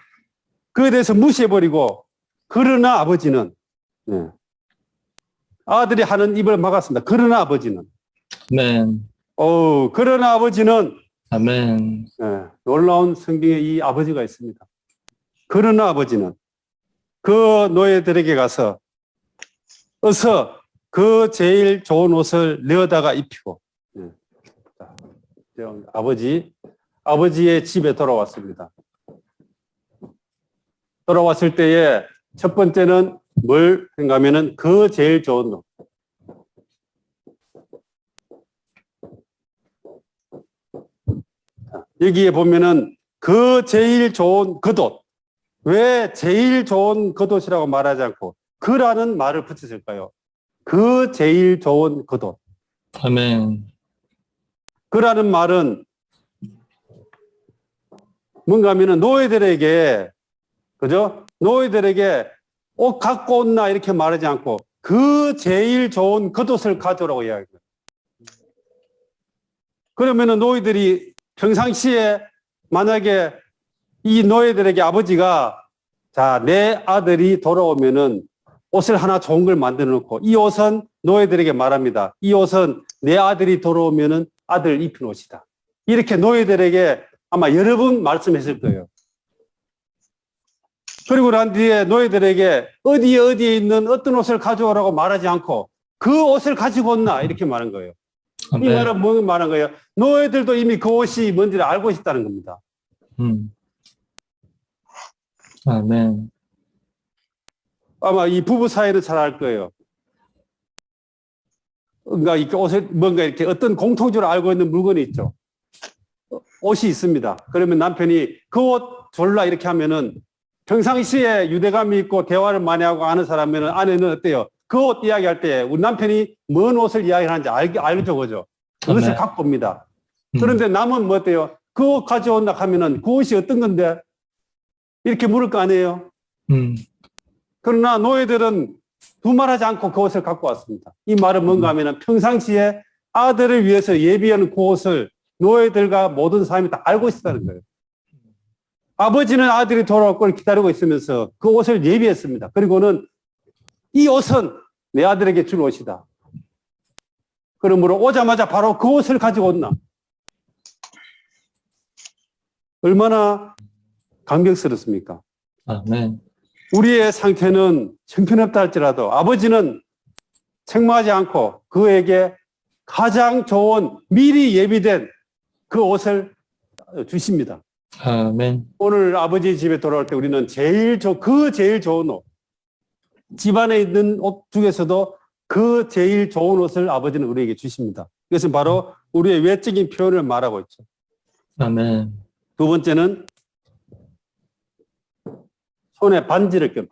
[SPEAKER 2] 그에 대해서 무시해버리고 그러나 아버지는 아들이 하는 입을 막았습니다. 그러나 아버지는
[SPEAKER 1] 아멘.
[SPEAKER 2] 그러나 아버지는
[SPEAKER 1] 아멘.
[SPEAKER 2] 놀라운 성경에 이 아버지가 있습니다. 그러나 아버지는 그 노예들에게 가서 어서 그 제일 좋은 옷을 내어다가 입히고 아버지의 집에 돌아왔습니다. 돌아왔을 때에 첫 번째는 뭘 생각하면은 그 제일 좋은 옷. 여기에 보면은 그 제일 좋은 겉옷. 왜 제일 좋은 겉옷이라고 말하지 않고 그라는 말을 붙였을까요? 그 제일 좋은 겉옷.
[SPEAKER 1] 아멘.
[SPEAKER 2] 그라는 말은 뭔가 하면은 노예들에게, 그죠? 노예들에게 옷 갖고 온나 이렇게 말하지 않고 그 제일 좋은 겉옷을 가져오라고 이야기해요. 그러면은 노예들이 평상시에 만약에 이 노예들에게 아버지가 자, 내 아들이 돌아오면은 옷을 하나 좋은 걸 만들어 놓고 이 옷은 노예들에게 말합니다. 이 옷은 내 아들이 돌아오면은 아들 입힌 옷이다. 이렇게 노예들에게 아마 여러 번 말씀했을 거예요. 그리고 난 뒤에 노예들에게 어디에 있는 어떤 옷을 가져오라고 말하지 않고 그 옷을 가지고 온나 이렇게 말한 거예요. 이 말은 뭐 말한 거예요? 노예들도 이미 그 옷이 뭔지를 알고 있다는 겁니다.
[SPEAKER 1] 아멘.
[SPEAKER 2] 아마 이 부부 사이는 잘 알 거예요. 뭔가 이렇게 옷을 뭔가 이렇게 어떤 공통적으로 알고 있는 물건이 있죠. 옷이 있습니다. 그러면 남편이 그 옷 졸라 이렇게 하면은 평상시에 유대감이 있고 대화를 많이 하고 아는 사람이면 아내는 어때요? 그 옷 이야기할 때 우리 남편이 뭔 옷을 이야기하는지 알죠, 그죠? 그것을
[SPEAKER 1] 네.
[SPEAKER 2] 갖고 옵니다. 그런데 남은 뭐 어때요? 그 옷 가져온다 하면은 그 옷이 어떤 건데? 이렇게 물을 거 아니에요? 그러나 노예들은 두말하지 않고 그 옷을 갖고 왔습니다. 이 말은 뭔가 하면은 평상시에 아들을 위해서 예비하는 그 옷을 노예들과 모든 사람이 다 알고 있었다는 거예요. 아버지는 아들이 돌아올 걸 기다리고 있으면서 그 옷을 예비했습니다. 그리고는 이 옷은 내 아들에게 줄 옷이다. 그러므로 오자마자 바로 그 옷을 가지고 온나. 얼마나 감격스럽습니까?
[SPEAKER 1] 아멘.
[SPEAKER 2] 우리의 상태는 형편없다 할지라도 아버지는 책망하지 않고 그에게 가장 좋은 미리 예비된 그 옷을 주십니다.
[SPEAKER 1] 아멘.
[SPEAKER 2] 오늘 아버지 집에 돌아올 때 우리는 제일 좋은 옷, 집안에 있는 옷 중에서도 그 제일 좋은 옷을 아버지는 우리에게 주십니다. 이것은 바로 우리의 외적인 표현을 말하고 있죠.
[SPEAKER 1] 아멘.
[SPEAKER 2] 두 번째는 손에 반지를 끼워,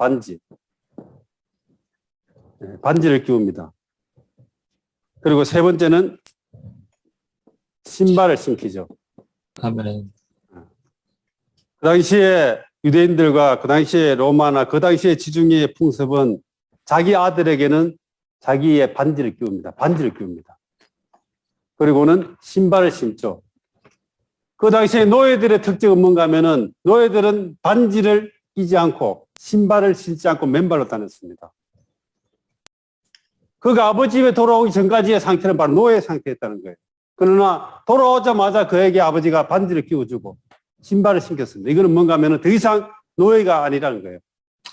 [SPEAKER 2] 반지를 끼웁니다. 그리고 세 번째는 신발을 신기죠.
[SPEAKER 1] 아멘.
[SPEAKER 2] 그 당시에 유대인들과 그 당시에 로마나 그 당시에 지중해의 풍습은 자기 아들에게는 자기의 반지를 끼웁니다. 그리고는 신발을 신죠. 그 당시에 노예들의 특징은 뭔가 하면은 노예들은 반지를 끼지 않고 신발을 신지 않고 맨발로 다녔습니다. 그가 아버지 집에 돌아오기 전까지의 상태는 바로 노예 상태였다는 거예요. 그러나 돌아오자마자 그에게 아버지가 반지를 끼워주고 신발을 신겼습니다. 이거는 뭔가 하면은 더 이상 노예가 아니라는 거예요.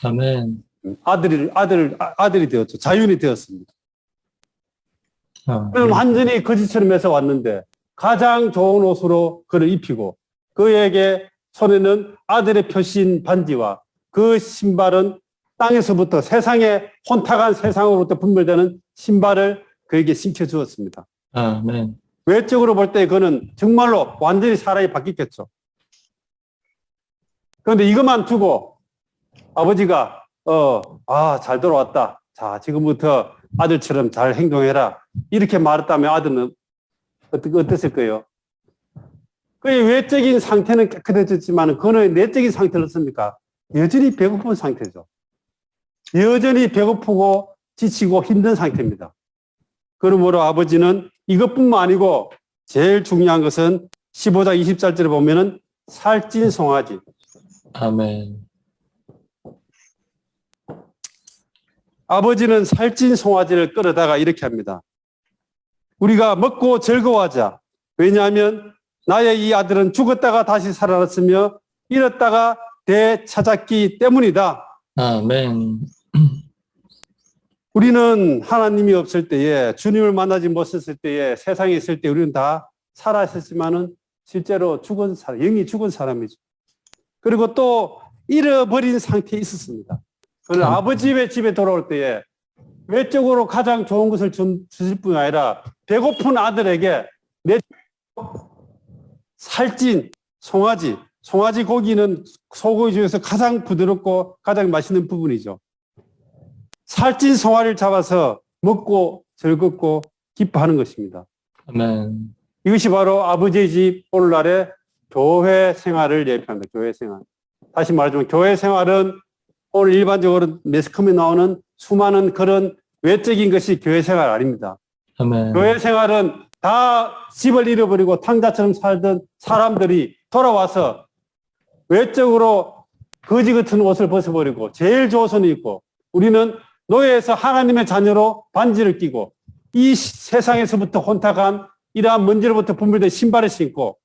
[SPEAKER 1] 아멘.
[SPEAKER 2] 아들이 되었죠. 자유인이 되었습니다. 그럼 완전히 거지처럼 해서 왔는데 가장 좋은 옷으로 그를 입히고 그에게 손에는 아들의 표신 반지와 그 신발은 땅에서부터 세상에 혼탁한 세상으로부터 분별되는 신발을 그에게 신겨 주었습니다.
[SPEAKER 1] 아멘.
[SPEAKER 2] 외적으로 볼 때 그는 정말로 완전히 사람이 바뀌겠죠. 그런데 이것만 두고 아버지가 잘 돌아왔다. 자, 지금부터 아들처럼 잘 행동해라. 이렇게 말했다면 아들은 어땠을 거예요? 그의 외적인 상태는 깨끗해졌지만 그는 내적인 상태는 어떻습니까? 여전히 배고픈 상태죠. 여전히 배고프고 지치고 힘든 상태입니다. 그러므로 아버지는 이것뿐만 아니고 제일 중요한 것은 15장 24절에 보면은 살찐 송아지.
[SPEAKER 1] 아멘.
[SPEAKER 2] 아버지는 살찐 송아지를 끌어다가 이렇게 합니다. 우리가 먹고 즐거워하자. 왜냐하면 나의 이 아들은 죽었다가 다시 살아났으며 잃었다가 되찾았기 때문이다.
[SPEAKER 1] 아멘.
[SPEAKER 2] 우리는 하나님이 없을 때에 주님을 만나지 못했을 때에 세상에 있을 때 우리는 다 살아있었지만은 실제로 죽은 사람, 영이 죽은 사람이죠. 그리고 또 잃어버린 상태에 있었습니다. 그는 아버지의 집에 돌아올 때에 외적으로 가장 좋은 것을 주실 뿐 아니라 배고픈 아들에게 살찐 송아지 고기는 소고기 중에서 가장 부드럽고 가장 맛있는 부분이죠. 살찐 송아지를 잡아서 먹고 즐겁고 기뻐하는 것입니다.
[SPEAKER 1] 아멘.
[SPEAKER 2] 이것이 바로 아버지의 집 오늘날의 교회 생활을 예표합니다. 교회 생활. 다시 말하자면 교회 생활은 오늘 일반적으로 매스컴에 나오는 수많은 그런 외적인 것이 교회 생활 아닙니다.
[SPEAKER 1] 아멘.
[SPEAKER 2] 교회 생활은 다 집을 잃어버리고 탕자처럼 살던 사람들이 돌아와서 외적으로 거지 같은 옷을 벗어버리고 제일 좋은 옷을 입고 우리는 노예에서 하나님의 자녀로 반지를 끼고 이 세상에서부터 혼탁한 이러한 먼지로부터 분별된 신발을 신고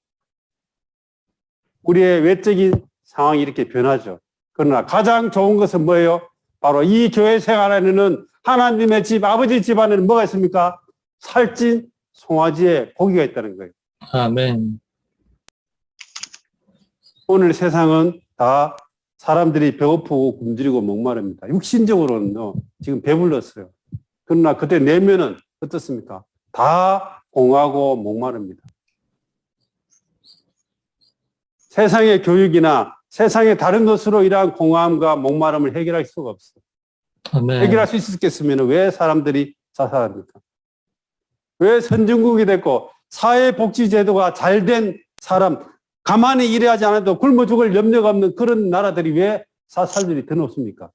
[SPEAKER 2] 우리의 외적인 상황이 이렇게 변하죠. 그러나 가장 좋은 것은 뭐예요? 바로 이 교회 생활 안에는 하나님의 집, 아버지 집 안에는 뭐가 있습니까? 살찐 송아지의 고기가 있다는 거예요.
[SPEAKER 1] 아멘.
[SPEAKER 2] 오늘 세상은 다 사람들이 배고프고 굶주리고 목마릅니다. 육신적으로는 지금 배불렀어요. 그러나 그때 내면은 어떻습니까? 다 공하고 목마릅니다. 세상의 교육이나 세상의 다른 것으로 이러한 공허함과 목마름을 해결할 수가 없어요.
[SPEAKER 1] 아멘.
[SPEAKER 2] 해결할 수 있었겠으면 왜 사람들이 자살합니까? 왜 선진국이 됐고 사회복지제도가 잘 된 사람, 가만히 일하지 않아도 굶어 죽을 염려가 없는 그런 나라들이 왜 사살들이 더 높습니까?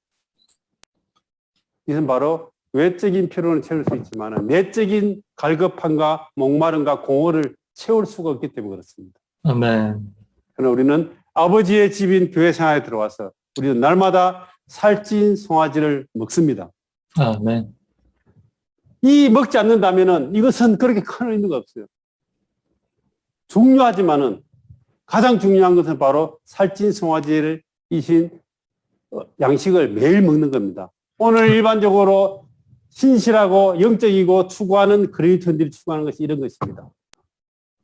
[SPEAKER 2] 이것은 바로 외적인 필요는 채울 수 있지만 내적인 갈급함과 목마름과 공허를 채울 수가 없기 때문에 그렇습니다.
[SPEAKER 1] 아멘.
[SPEAKER 2] 그러나 우리는 아버지의 집인 교회 생활에 들어와서 우리는 날마다 살찐 송아지를 먹습니다.
[SPEAKER 1] 아멘.
[SPEAKER 2] 이 먹지 않는다면은 이것은 그렇게 큰 의미가 없어요. 중요하지만은 가장 중요한 것은 바로 살찐 송아지를 이신 양식을 매일 먹는 겁니다. 오늘 일반적으로 신실하고 영적이고 추구하는 그리스도인들이 추구하는 것이 이런 것입니다.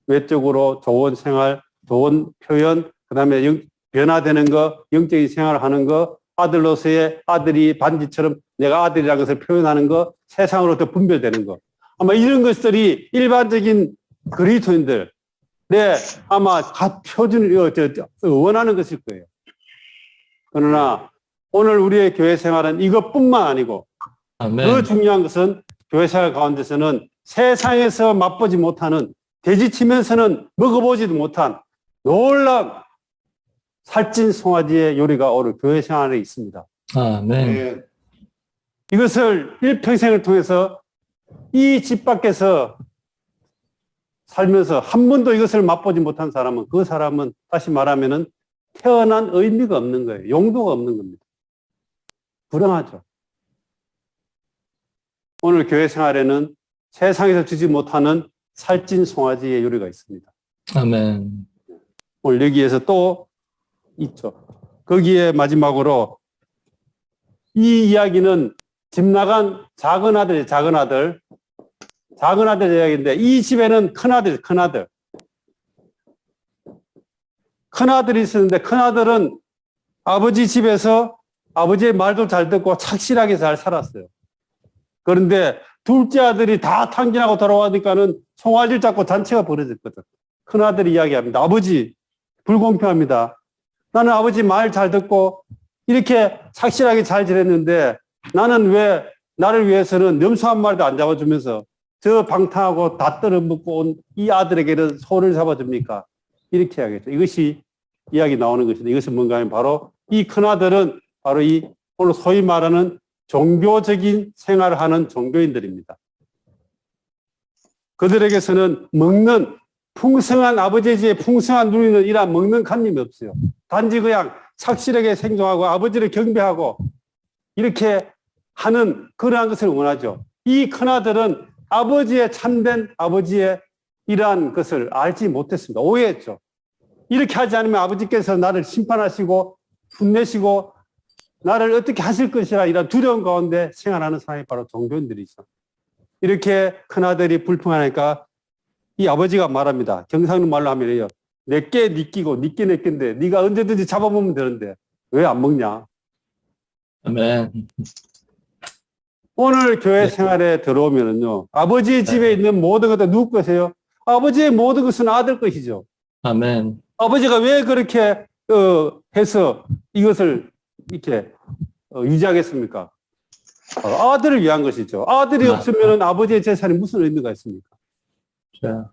[SPEAKER 2] 외적으로 좋은 생활, 좋은 표현, 그다음에 변화되는 거, 영적인 생활을 하는 거, 아들로서의 아들이 반지처럼 내가 아들이라는 것을 표현하는 거, 세상으로부터 분별되는 거. 아마 이런 것들이 일반적인 그리스도인들, 아마 표준을 원하는 것일 거예요. 그러나 오늘 우리의 교회 생활은 이것뿐만 아니고
[SPEAKER 1] 아멘.
[SPEAKER 2] 더 중요한 것은 교회 생활 가운데서는 세상에서 맛보지 못하는 돼지치면서는 먹어보지도 못한 놀라운 살찐 송아지의 요리가 오늘 교회 생활에 있습니다.
[SPEAKER 1] 아멘.
[SPEAKER 2] 이것을 일평생을 통해서 이 집 밖에서 살면서 한 번도 이것을 맛보지 못한 사람은 그 사람은 다시 말하면은 태어난 의미가 없는 거예요. 용도가 없는 겁니다. 불행하죠. 오늘 교회 생활에는 세상에서 주지 못하는 살찐 송아지의 요리가 있습니다.
[SPEAKER 1] 아멘.
[SPEAKER 2] 오늘 여기에서 또 있죠. 거기에 마지막으로 이 이야기는 집 나간 작은 아들 이야기인데 이 집에는 큰아들이 있었는데 큰아들은 아버지 집에서 아버지의 말도 잘 듣고 착실하게 잘 살았어요. 그런데 둘째 아들이 다 탕진하고 돌아오니까는 송아지를 잡고 잔치가 벌어졌거든. 큰아들이 이야기합니다. 아버지, 불공평합니다. 나는 아버지 말 잘 듣고 이렇게 착실하게 잘 지냈는데 나는 왜 나를 위해서는 염소 한 마리도 안 잡아주면서 저 방탕하고 다 떨어먹고 온 이 아들에게는 소를 잡아줍니까? 이렇게 해야겠죠. 이것이 이야기 나오는 것인데 이것은 뭔가 하면 바로 이 큰아들은 바로 이 오늘 소위 말하는 종교적인 생활을 하는 종교인들입니다. 그들에게서는 먹는 풍성한 아버지의 집에 풍성한 누리는 이러한 먹는 관념이 없어요. 단지 그냥 착실하게 생존하고 아버지를 경배하고 이렇게 하는 그러한 것을 원하죠. 이 큰아들은 아버지의 참된 아버지의 이러한 것을 알지 못했습니다. 오해했죠. 이렇게 하지 않으면 아버지께서 나를 심판하시고 분내시고 나를 어떻게 하실 것이라 이런 두려움 가운데 생활하는 사람이 바로 종교인들이죠. 이렇게 큰아들이 불평하니까 이 아버지가 말합니다. 경상도 말로 하면요. 내께 니 끼고 니께 내 낀데 네가 언제든지 잡아보면 되는데 왜 안 먹냐.
[SPEAKER 1] 아멘.
[SPEAKER 2] 오늘 교회 생활에 들어오면은요. 아버지의 집에 있는 모든 것도 누구 것이에요? 아버지의 모든 것은 아들 것이죠.
[SPEAKER 1] 아멘.
[SPEAKER 2] 아버지가 왜 그렇게 해서 이것을 이렇게 유지하겠습니까? 아들을 위한 것이죠. 아들이 없으면 아버지의 재산이 무슨 의미가 있습니까?
[SPEAKER 1] 자,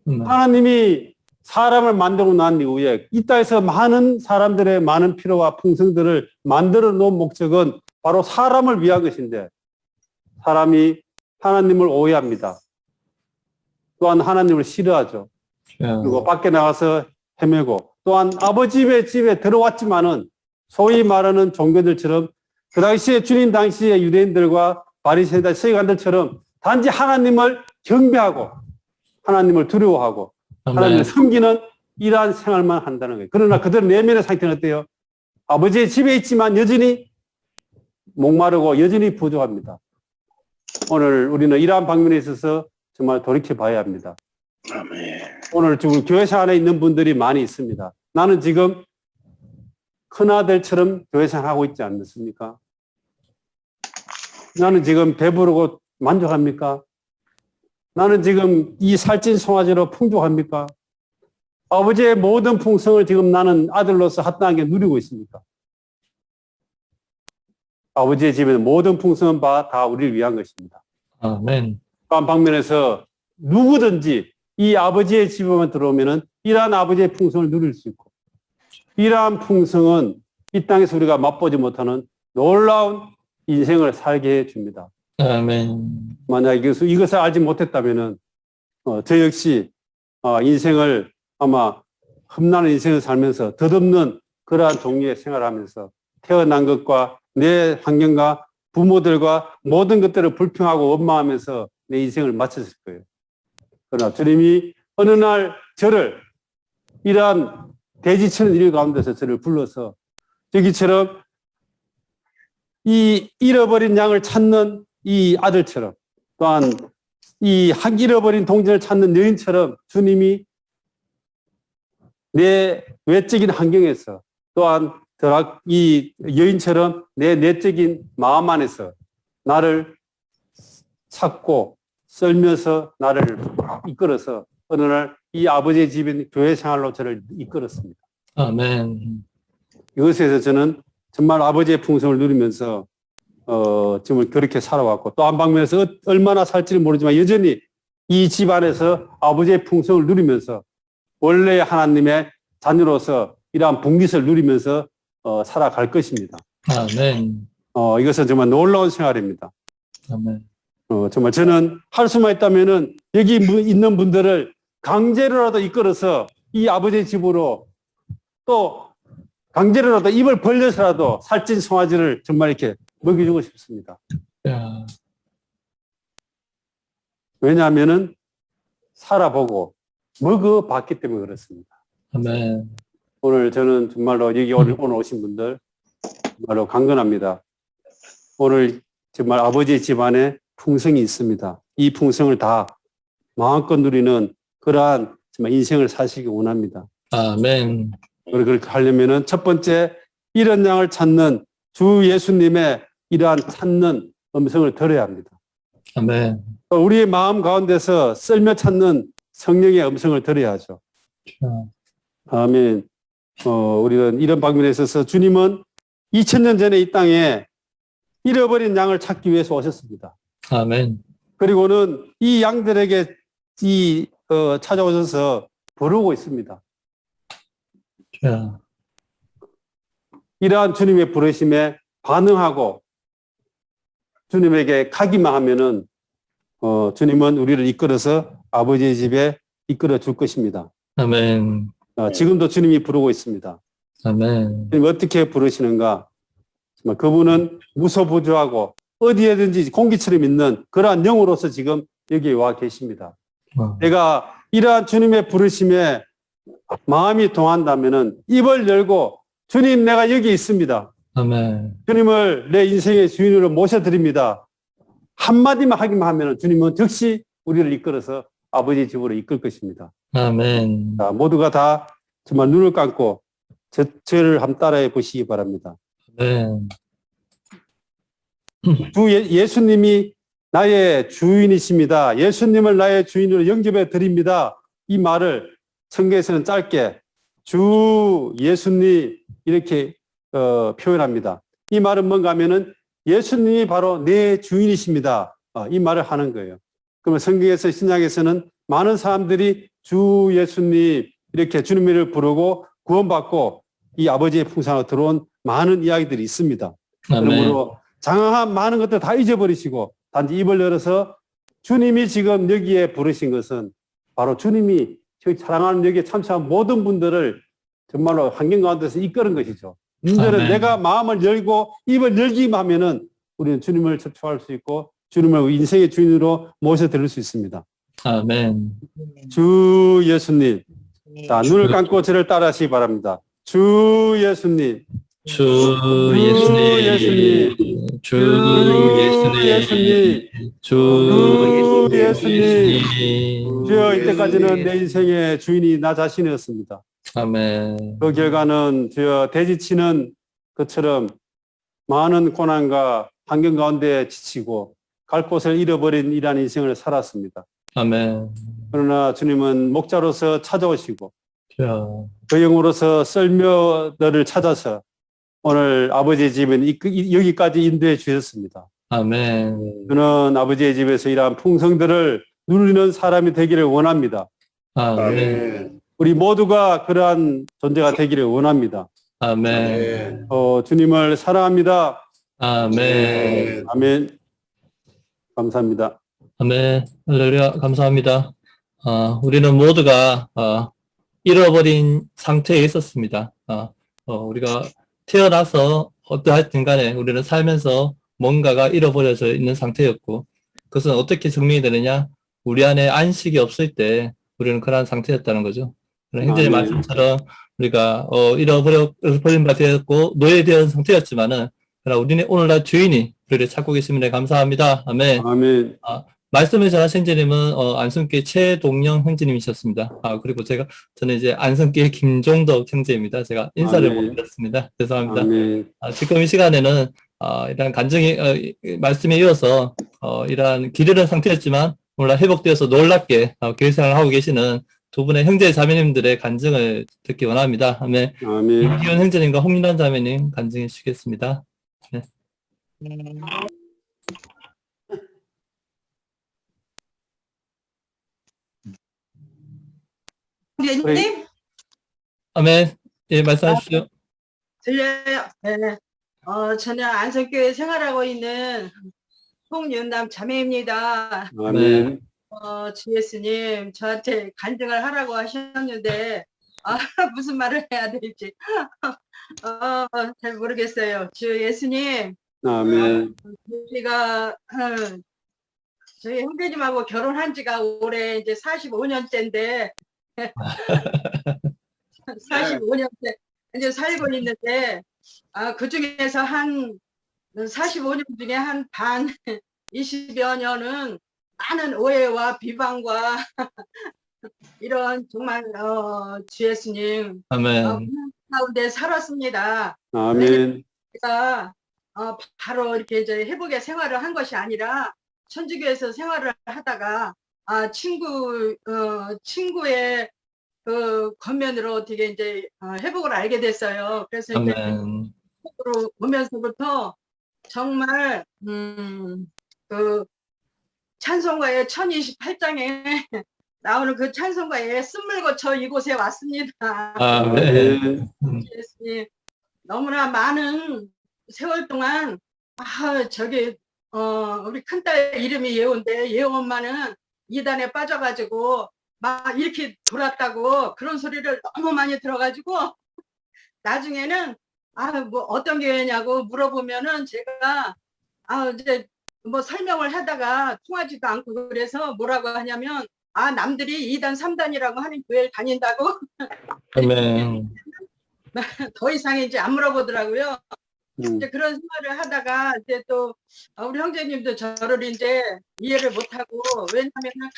[SPEAKER 2] 하나님이 사람을 만들고 난 이후에 이 땅에서 많은 사람들의 많은 필요와 풍성들을 만들어 놓은 목적은 바로 사람을 위한 것인데 사람이 하나님을 오해합니다. 또한 하나님을 싫어하죠.
[SPEAKER 1] 자,
[SPEAKER 2] 그리고 밖에 나가서 헤매고 또한 아버지의 집에 들어왔지만은 소위 말하는 종교들처럼 그 당시에 주님 당시에 유대인들과 바리새인들 서기관들처럼 단지 하나님을 경배하고 하나님을 두려워하고 하나님을 섬기는 이러한 생활만 한다는 거예요. 그러나 그들 내면의 상태는 어때요? 아버지의 집에 있지만 여전히 목마르고 여전히 부족합니다. 오늘 우리는 이러한 방면에 있어서 정말 돌이켜 봐야 합니다. 오늘 지금 교회사 안에 있는 분들이 많이 있습니다. 나는 지금 큰아들처럼 교회생활 하고 있지 않습니까? 나는 지금 배부르고 만족합니까? 나는 지금 이 살찐 송아지로 풍족합니까? 아버지의 모든 풍성을 지금 나는 아들로서 합당하게 누리고 있습니까? 아버지의 집에는 모든 풍성은 다 우리를 위한 것입니다.
[SPEAKER 1] 아멘.
[SPEAKER 2] 그런 방면에서 누구든지 이 아버지의 집에만 들어오면은 이러한 아버지의 풍성을 누릴 수 있고 이러한 풍성은 이 땅에서 우리가 맛보지 못하는 놀라운 인생을 살게 해줍니다.
[SPEAKER 1] 아멘.
[SPEAKER 2] 만약 이것을 알지 못했다면은 저 역시 인생을 아마 험난한 인생을 살면서 덧없는 그러한 종류의 생활을 하면서 태어난 것과 내 환경과 부모들과 모든 것들을 불평하고 원망하면서 내 인생을 마쳤을 거예요. 그러나 주님이 어느 날 저를 이러한 대지치는 일 가운데서 저를 불러서 저기처럼 이 잃어버린 양을 찾는 이 아들처럼 또한 이 잃어버린 동전을 찾는 여인처럼 주님이 내 외적인 환경에서 또한 이 여인처럼 내 내적인 마음 안에서 나를 찾고 썰면서 나를 이끌어서 어느 날 이 아버지의 집인 교회 생활로 저를 이끌었습니다.
[SPEAKER 1] 아멘.
[SPEAKER 2] 이것에서 저는 정말 아버지의 풍성을 누리면서 지금 그렇게 살아왔고 또 한 방면에서 얼마나 살지는 모르지만 여전히 이 집안에서 아버지의 풍성을 누리면서 원래 하나님의 자녀로서 이러한 분깃을 누리면서 살아갈 것입니다.
[SPEAKER 1] 아멘.
[SPEAKER 2] 이것은 정말 놀라운 생활입니다.
[SPEAKER 1] 아멘.
[SPEAKER 2] 정말 저는 할 수만 있다면은 여기 있는 분들을 강제로라도 이끌어서 이 아버지의 집으로 또 강제로라도 입을 벌려서라도 살찐 송아지를 정말 이렇게 먹여주고 싶습니다.
[SPEAKER 1] 야,
[SPEAKER 2] 왜냐하면은 살아보고 먹어봤기 때문에 그렇습니다.
[SPEAKER 1] 아멘.
[SPEAKER 2] 오늘 저는 정말로 여기 오늘 오신 분들 정말로 강건합니다. 오늘 정말 아버지의 집안에 풍성이 있습니다. 이 풍성을 다 마음껏 누리는 그러한 정말 인생을 사시기 원합니다.
[SPEAKER 1] 아멘.
[SPEAKER 2] 그렇게 하려면은 첫 번째 이런 양을 찾는 주 예수님의 이러한 찾는 음성을 들어야 합니다.
[SPEAKER 1] 아멘.
[SPEAKER 2] 또 우리의 마음 가운데서 썰며 찾는 성령의 음성을 들어야 하죠. 아멘. 우리는 이런 방면에 있어서 주님은 2000년 전에 이 땅에 잃어버린 양을 찾기 위해서 오셨습니다.
[SPEAKER 1] 아멘.
[SPEAKER 2] 그리고는 이 양들에게 찾아오셔서 부르고 있습니다.
[SPEAKER 1] 주야.
[SPEAKER 2] 이러한 주님의 부르심에 반응하고 주님에게 가기만 하면은 주님은 우리를 이끌어서 아버지의 집에 이끌어 줄 것입니다.
[SPEAKER 1] 아멘.
[SPEAKER 2] 지금도 주님이 부르고 있습니다.
[SPEAKER 1] 아멘.
[SPEAKER 2] 주님 어떻게 부르시는가? 정말 그분은 무소부조하고 어디에든지 공기처럼 있는 그러한 영으로서 지금 여기 와 계십니다. 내가 이러한 주님의 부르심에 마음이 동한다면은 입을 열고 주님 내가 여기 있습니다.
[SPEAKER 1] 아멘.
[SPEAKER 2] 주님을 내 인생의 주인으로 모셔드립니다. 한마디만 하기만 하면 주님은 즉시 우리를 이끌어서 아버지 집으로 이끌 것입니다.
[SPEAKER 1] 아멘.
[SPEAKER 2] 자, 모두가 다 정말 눈을 감고 저를 한번 따라해 보시기 바랍니다.
[SPEAKER 1] 아멘.
[SPEAKER 2] 예수님이 나의 주인이십니다. 예수님을 나의 주인으로 영접해 드립니다. 이 말을 성경에서는 짧게 주 예수님 이렇게 표현합니다. 이 말은 뭔가 하면은 예수님이 바로 내 주인이십니다. 이 말을 하는 거예요. 그러면 성경에서 신약에서는 많은 사람들이 주 예수님 이렇게 주님을 부르고 구원받고 이 아버지의 풍성하고 들어온 많은 이야기들이 있습니다.
[SPEAKER 1] 아멘.
[SPEAKER 2] 그러므로 장황한 많은 것들 다 잊어버리시고 단지 입을 열어서 주님이 지금 여기에 부르신 것은 바로 주님이 저희 사랑하는 여기에 참석한 모든 분들을 정말로 환경 가운데서 이끄는 것이죠. 문제는
[SPEAKER 1] 아멘.
[SPEAKER 2] 내가 마음을 열고 입을 열기만 하면은 우리는 주님을 접촉할 수 있고 주님을 인생의 주인으로 모셔드릴 수 있습니다.
[SPEAKER 1] 아멘.
[SPEAKER 2] 주 예수님. 자, 눈을 감고 저를 따라하시기 바랍니다. 주 예수님.
[SPEAKER 1] 주 예수님. 주 예수님. 주 예수님.
[SPEAKER 2] 주여, 이때까지는 내 인생의 주인이 나 자신이었습니다.
[SPEAKER 1] 아멘.
[SPEAKER 2] 그 결과는 주여 대지치는 것처럼 많은 고난과 환경 가운데 지치고 갈 곳을 잃어버린 이러한 인생을 살았습니다.
[SPEAKER 1] 아멘.
[SPEAKER 2] 그러나 주님은 목자로서 찾아오시고
[SPEAKER 1] 주야.
[SPEAKER 2] 그 영으로서 썰매들을 찾아서 오늘 아버지의 집은 여기까지 인도해 주셨습니다.
[SPEAKER 1] 아멘.
[SPEAKER 2] 저는 아버지의 집에서 이러한 풍성들을 누리는 사람이 되기를 원합니다.
[SPEAKER 1] 아멘.
[SPEAKER 2] 우리 모두가 그러한 존재가 되기를 원합니다.
[SPEAKER 1] 아멘.
[SPEAKER 2] 주님을 사랑합니다.
[SPEAKER 1] 아멘.
[SPEAKER 2] 아멘. 감사합니다.
[SPEAKER 1] 아멘. 할렐루야. 감사합니다. 우리는 모두가 잃어버린 상태에 있었습니다. 우리가 태어나서 어떠하든 간에 우리는 살면서 뭔가가 잃어버려져 있는 상태였고, 그것은 어떻게 증명이 되느냐? 우리 안에 안식이 없을 때 우리는 그러한 상태였다는 거죠. 행전의 말씀처럼 우리가 잃어버린 바 되었고 노예되어 상태였지만은, 그러나 우리는 오늘날 주인이 우리를 찾고 계심에 감사합니다. 아멘.
[SPEAKER 2] 아멘.
[SPEAKER 1] 말씀을 전하신 형제님은 안성교회 최동영 형제님이셨습니다. 그리고 저는 이제 안성교회 김종덕 형제입니다. 제가 인사를 못 드렸습니다. 죄송합니다.
[SPEAKER 2] 아멘.
[SPEAKER 1] 지금 이 시간에는 이러한 간증이 말씀에 이어서 이러한 기르는 상태였지만 오늘 회복되어서 놀랍게 교회 생활을 하고 계시는 두 분의 형제 자매님들의 간증을 듣기 원합니다. 아멘.
[SPEAKER 2] 아멘.
[SPEAKER 1] 김기훈 형제님과 홍민환 자매님 간증해 주시겠습니다. 네.
[SPEAKER 7] 교수님
[SPEAKER 1] 아멘. 예, 말씀하십시오.
[SPEAKER 7] 들려요? 네. 저는 안성교회 생활하고 있는 홍윤남 자매입니다.
[SPEAKER 2] 아멘.
[SPEAKER 7] 주 예수님 저한테 간증을 하라고 하셨는데 무슨 말을 해야 될지 잘 모르겠어요. 주 예수님,
[SPEAKER 2] 아멘.
[SPEAKER 7] 우리가 저희 형제님하고 결혼한 지가 올해 이제 45년째인데 45년째 이제 살고 있는데 그 중에서 한 45년 중에 한 반 20여 년은 많은 오해와 비방과 이런 정말 주 예수님
[SPEAKER 1] 아멘.
[SPEAKER 7] 가운데 살았습니다.
[SPEAKER 2] 아멘.
[SPEAKER 7] 제가 바로 이렇게 이제 회복의 생활을 한 것이 아니라 천주교에서 생활을 하다가 친구의 그 겉면으로 어떻게 이제 회복을 알게 됐어요. 그래서 이제 회복으로 보면서부터 정말 그 찬송가의 1028장에 나오는 그 찬송가에 숨을 거쳐 이곳에 왔습니다.
[SPEAKER 1] 아멘.
[SPEAKER 7] 예수님, 너무나 많은 세월 동안 저기 우리 큰딸 이름이 예호인데 예호 엄마는 이단에 빠져가지고 막 이렇게 돌았다고 그런 소리를 너무 많이 들어가지고 나중에는 뭐 어떤 교회냐고 물어보면은 제가 이제 뭐 설명을 하다가 통하지도 않고 그래서 뭐라고 하냐면 남들이 2단 3단이라고 하는 교회를 다닌다고
[SPEAKER 1] 아멘.
[SPEAKER 7] 더 이상 이제 안 물어보더라고요.
[SPEAKER 2] 음.
[SPEAKER 7] 이제 그런 생활을 하다가 이제 또 우리 형제님도 저를 이제 이해를 못하고 왜냐하면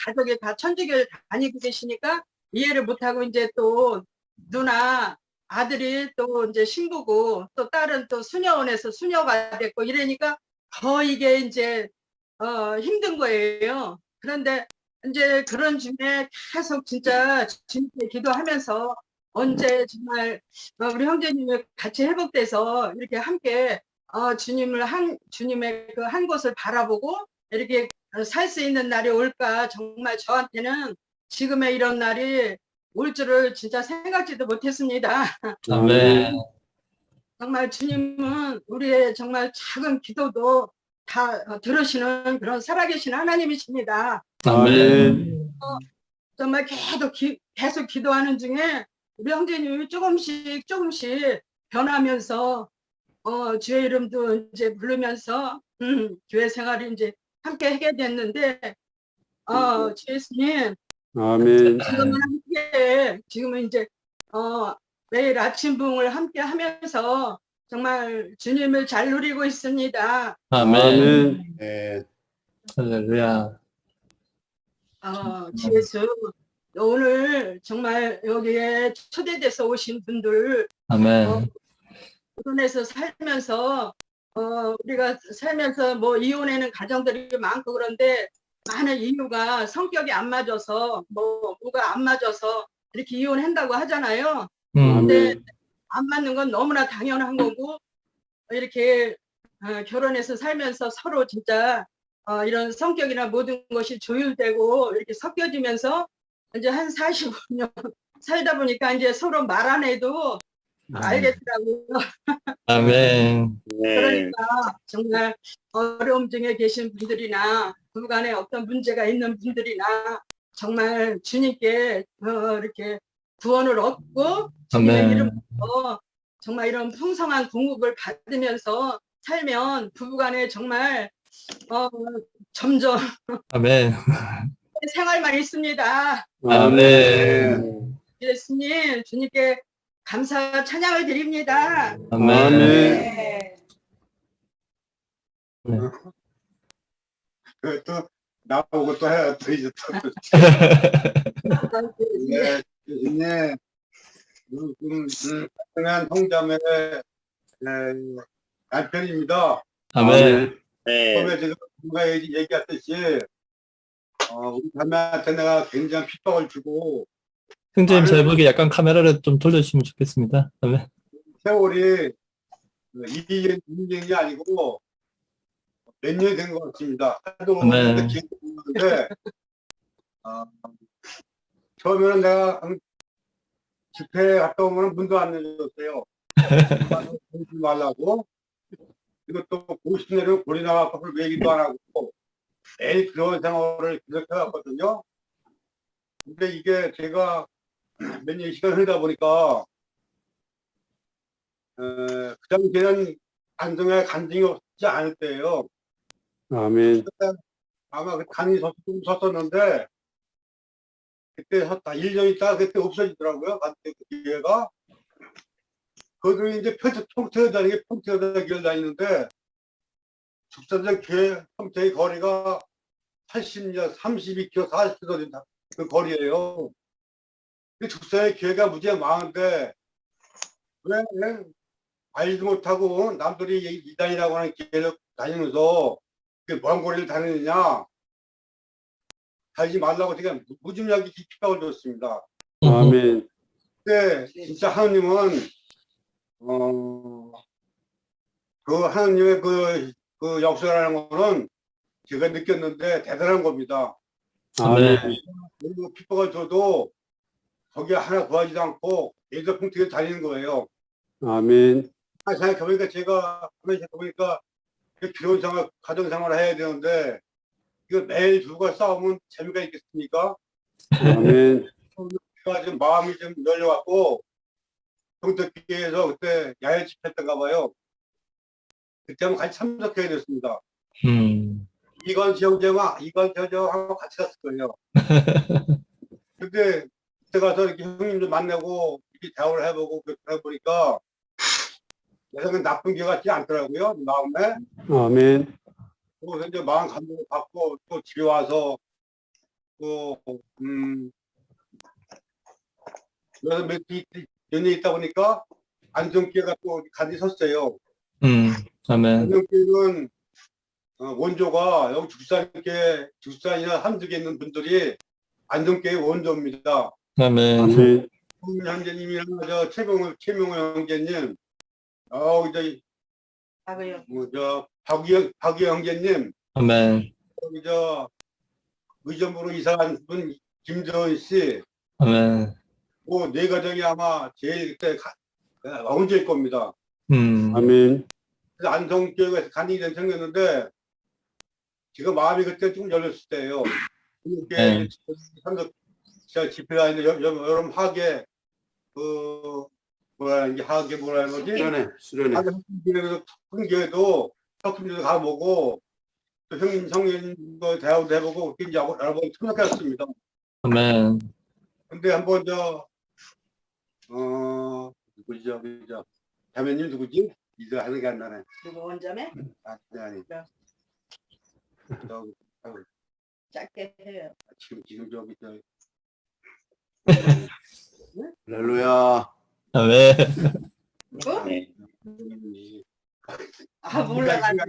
[SPEAKER 7] 가족이 다 천주교를 다니고 계시니까 이해를 못하고 이제 또 누나 아들이 또 이제 신부고 또 딸은 또 수녀원에서 수녀가 됐고 이러니까 더 이게 이제 힘든 거예요. 그런데 이제 그런 중에 계속 진짜 주님께 기도하면서 언제 정말 우리 형제님이 같이 회복돼서 이렇게 함께 주님의 그 한 곳을 바라보고 이렇게 살 수 있는 날이 올까 정말 저한테는 지금의 이런 날이 올 줄을 진짜 생각지도 못했습니다.
[SPEAKER 1] 아멘.
[SPEAKER 7] 정말 주님은 우리의 정말 작은 기도도 다 들으시는 그런 살아계신 하나님이십니다.
[SPEAKER 1] 아멘.
[SPEAKER 7] 정말 계속 기도하는 중에 우리 형제님이 조금씩 변하면서 주의 이름도 이제 부르면서 교회 생활을 이제 함께 하게 됐는데 주 예수님
[SPEAKER 2] 아멘.
[SPEAKER 7] 지금은 이제 매일 아침 부흥을 함께 하면서 정말 주님을 잘 누리고 있습니다.
[SPEAKER 1] 아멘.
[SPEAKER 2] 네.
[SPEAKER 1] 할렐루야.
[SPEAKER 7] 주 예수 오늘 정말 여기에 초대돼서 오신 분들
[SPEAKER 1] 아멘.
[SPEAKER 7] 결혼해서 살면서 우리가 살면서 뭐 이혼하는 가정들이 많고 그런데 많은 이유가 성격이 안 맞아서 뭐가 안 맞아서 이렇게 이혼한다고 하잖아요. 근데 안 맞는 건 너무나 당연한 거고 이렇게 결혼해서 살면서 서로 진짜 이런 성격이나 모든 것이 조율되고 이렇게 섞여지면서 이제 한 45년 살다 보니까 이제 서로 말 안 해도 알겠더라고요.
[SPEAKER 1] 아멘.
[SPEAKER 7] 그러니까 정말 어려움 중에 계신 분들이나 부부간에 어떤 문제가 있는 분들이나 정말 주님께 이렇게 구원을 얻고 주님의
[SPEAKER 1] 아멘.
[SPEAKER 7] 이름으로 정말 이런 풍성한 공급을 받으면서 살면 부부간에 정말 점점
[SPEAKER 1] 아멘.
[SPEAKER 7] 생활만 있습니다.
[SPEAKER 1] 아멘.
[SPEAKER 7] 예수님 주님께 감사 찬양을 드립니다.
[SPEAKER 1] 아멘.
[SPEAKER 7] 네.
[SPEAKER 8] 또 나보고 또 해야 또 이제 또 네, 네, 한 홍자매 남편입니다.
[SPEAKER 1] 아멘.
[SPEAKER 8] 처음에 제가 누가 얘기했듯이 우리 자매한테 내가 굉장히 핍박을 주고
[SPEAKER 1] 형제님 잘 보기 약간 카메라를 좀 돌려주시면 좋겠습니다. 아멘.
[SPEAKER 8] 세월이 2년이 아니고 몇 년이 된 것 같습니다. 하도
[SPEAKER 1] 아멘.
[SPEAKER 8] 기억하는데 처음에는 내가 집회에 갔다 오면 문도 안 열어줬어요. 하지 말라고. 그리고 또 50년을 고리 나가서 얘기도 안 하고 매일 그런 생활을 계속 해왔거든요. 근데 이게 제가 몇 년 시간 흐르다 보니까 그 당시에는 안성에 간증이 없지 않을 때예요.
[SPEAKER 2] 아멘.
[SPEAKER 8] 아마 그 간이 섰었는데 그때 섰다 1년 있다가 그때 없어지더라고요. 그때 그 기회가. 그들이 이제 평택에 다니게 평택에 길 다니는데 축사장 교회 평택의 거리가 80년, 32km, 40km 된다. 그 거리예요. 그 축사의 교회가 무지하게 많은데 왜 알지도 못하고 남들이 이단이라고 하는 길을 다니면서 먼 거리를 다니느냐 달지 말라고 제가 무지막이 핍박을 줬습니다.
[SPEAKER 2] 아멘.
[SPEAKER 8] 근데 진짜 하나님은 그 하나님의 그 역사라는 거는 제가 느꼈는데 대단한 겁니다.
[SPEAKER 2] 아멘.
[SPEAKER 8] 그리고 핍박을 줘도 거기에 하나 구하지도 않고 예수 풍토에 다니는 거예요.
[SPEAKER 2] 아멘.
[SPEAKER 8] 생각해보니까 제가 가만히 생각해보니까 귀여운 생활, 가정 생활을 해야 되는데 이거 매일 둘과 싸우면 재미가 있겠습니까?
[SPEAKER 2] 아멘.
[SPEAKER 8] 제가 지금 마음이 좀 열려갖고 평택교회에서 그때 야외 집회했던가 봐요. 그때 한번 같이 참석해야 됐습니다. 이건 저하고 같이 갔을 거예요. 근데 그때 가서 이렇게 형님들 만나고 이렇게 대화를 해보고 그렇게 해보니까 내 생각엔 나쁜 게 같지 않더라고요. 마음에.
[SPEAKER 2] 아멘.
[SPEAKER 8] 그래서 이제 마음 감동을 받고 또 집에 와서 또 그래서 몇년 있다 보니까 안정교회가 또 같이 섰어요.
[SPEAKER 1] 아멘.
[SPEAKER 8] 안정교회는 원조가 여기 죽산이나 한두 개 있는 분들이 안정교회 원조입니다.
[SPEAKER 1] 아멘.
[SPEAKER 2] 아멘.
[SPEAKER 8] 형제님이랑 최명호 형제님, 이제 박유 형제님,
[SPEAKER 1] 아멘.
[SPEAKER 8] 의정부로 이사한 분 김정은 씨,
[SPEAKER 1] 아멘.
[SPEAKER 8] 네 가정이 아마 제일 그때 원조일 겁니다.
[SPEAKER 2] 아멘.
[SPEAKER 8] 그래서 안성교회에서 간이전 생겼는데 제가 마음이 그때 좀 열렸을 때예요.
[SPEAKER 1] 네.
[SPEAKER 8] 집회가 이제 여름 하계 하는 거지?
[SPEAKER 2] 수련회.
[SPEAKER 8] 큰 교회도 석훈교회도 가보고 또 성인도 대화도 해보고 그렇게 이제 여러 번 참석했습니다.
[SPEAKER 1] 아멘.
[SPEAKER 8] 근데 한번 누구죠? 자매님 누구지? 이제 하는 게 안 나네.
[SPEAKER 7] 누구 원자매?
[SPEAKER 8] 아니.
[SPEAKER 7] 짧게 해요.
[SPEAKER 8] 지금
[SPEAKER 2] 할렐루야.
[SPEAKER 1] 아멘.
[SPEAKER 7] 어?
[SPEAKER 8] 네.
[SPEAKER 7] 몰라가지고.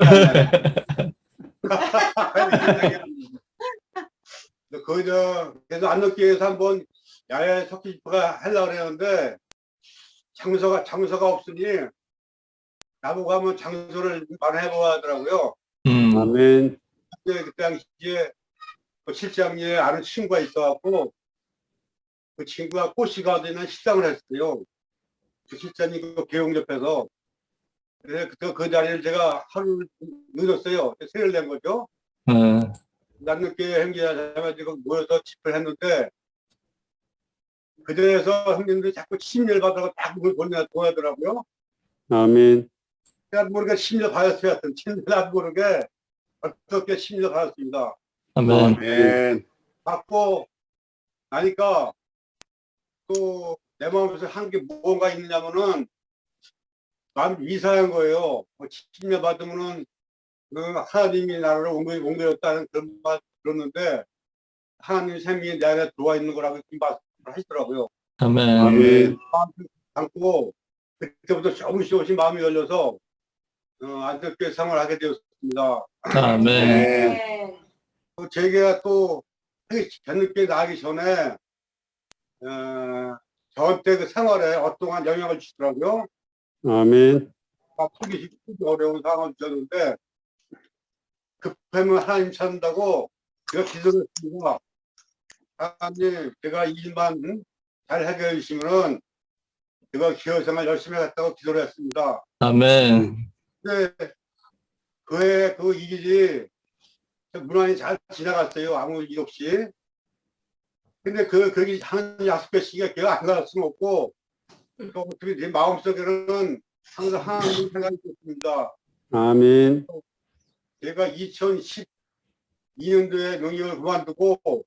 [SPEAKER 8] 그래서 안덕교회에서 한번 야외 석기 집회가 하려고 그랬는데 장소가 없으니 나보고 한번 장소를 마련해보아 하더라고요.
[SPEAKER 2] 아멘.
[SPEAKER 8] 그때 당시에 그 실장님에 아는 친구가 있어갖고 그 친구가 꽃이가 되는 식당을 했어요. 그 실장님 그 개용 옆에서. 그래서 그 자리를 제가 하루 늦었어요. 세를 낸 거죠. 남녀교회 형제자매들이 모여서 집회를 했는데 그 자리에서 형님들이 자꾸 침례를 받아서 딱 보내더라고요.
[SPEAKER 2] 아멘.
[SPEAKER 8] 제가 모르게 침례 받았어요. 하여튼 침례를 안 모르게 어떻게 침례 받았습니다.
[SPEAKER 1] 아멘.
[SPEAKER 2] 아멘.
[SPEAKER 8] 받고 나니까 또 내 마음에서 한 게 뭔가 있느냐면은 마음이 이상한 거예요. 침례 받으면은 하나님이 나를 옮겨줬다는 그런 말 들었는데 하나님의 생명이 내 안에 들어와 있는 거라고 말씀을 하시더라고요.
[SPEAKER 1] 아멘.
[SPEAKER 2] 아멘.
[SPEAKER 8] 담고 그때부터 조금씩 마음이 열려서 안정교회 생활을 하게 되었습니다.
[SPEAKER 1] 아멘.
[SPEAKER 8] 제가 또 안정교회 나가기 전에 저한테 그 생활에 어떠한 영향을 주더라고요.
[SPEAKER 2] 아멘.
[SPEAKER 8] 속이 어려운 상황을 주셨는데 급하면 하나님 찾는다고 제가 기도를 했습니다. 하나님, 제가 이 일만 잘 해결해 주시면은 제가 기업생활 열심히 하겠다고 기도를 했습니다.
[SPEAKER 1] 아멘.
[SPEAKER 8] 근데 그의 그 일이 무난히 잘 지나갔어요. 아무 일 없이. 근데 그게 하는 약속의 시기가 걔가 안 갈 수는 없고 또 어떻게 내 마음속에는 항상 하나님 생각이 있었습니다.
[SPEAKER 2] 아멘.
[SPEAKER 8] 제가 2012년도에 농협을 그만두고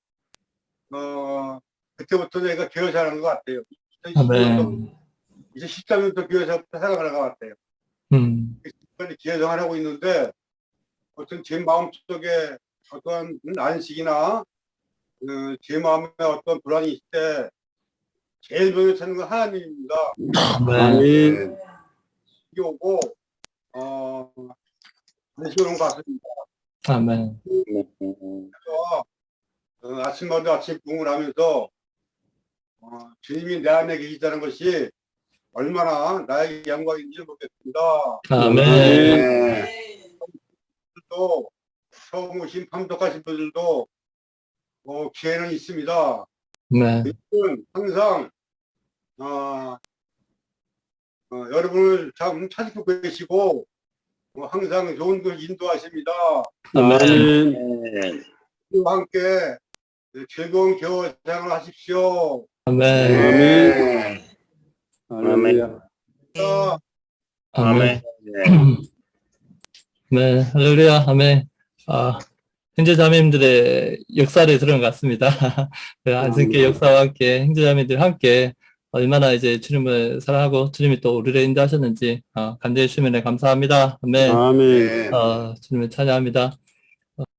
[SPEAKER 8] 그때부터 내가 교회 생활한 것 같아요.
[SPEAKER 1] 아멘.
[SPEAKER 8] 2013년부터 교회 생활한 것 같아요. 교회 생활하고 있는데 어떤 제 마음속에 어떤 안식이나 제 마음에 어떤 불안이 있을 때 제일 먼저 찾는 건 하나님입니다.
[SPEAKER 2] 아멘.
[SPEAKER 8] 이게 오고 안식을 온 것 같습니다.
[SPEAKER 1] 아멘.
[SPEAKER 8] 그래서 아침마다 아침 공을 하면서 주님이 내 안에 계시다는 것이 얼마나 나에게 영광인지 모르겠습니다.
[SPEAKER 1] 아멘.
[SPEAKER 8] 또 처음 오신 참석하신 분들도 기회는 있습니다.
[SPEAKER 1] 네.
[SPEAKER 8] 저는 항상 여러분을 참 찾고 계시고 항상 좋은 걸 인도하십니다.
[SPEAKER 1] 아멘.
[SPEAKER 8] 그와 함께 즐거운 겨울 생활을 하십시오.
[SPEAKER 1] 아멘.
[SPEAKER 2] 할렐루야.
[SPEAKER 1] 아멘. 네, 할렐루야, 아멘. 형제자매님들의 역사를 들은 것 같습니다. 안승께 역사와 함께 형제자매들 함께 얼마나 이제 주님을 사랑하고 주님이 또 우리를 인도하셨는지 간절히 주님에 감사합니다. 아멘.
[SPEAKER 2] 아멘.
[SPEAKER 1] 주님을 찬양합니다.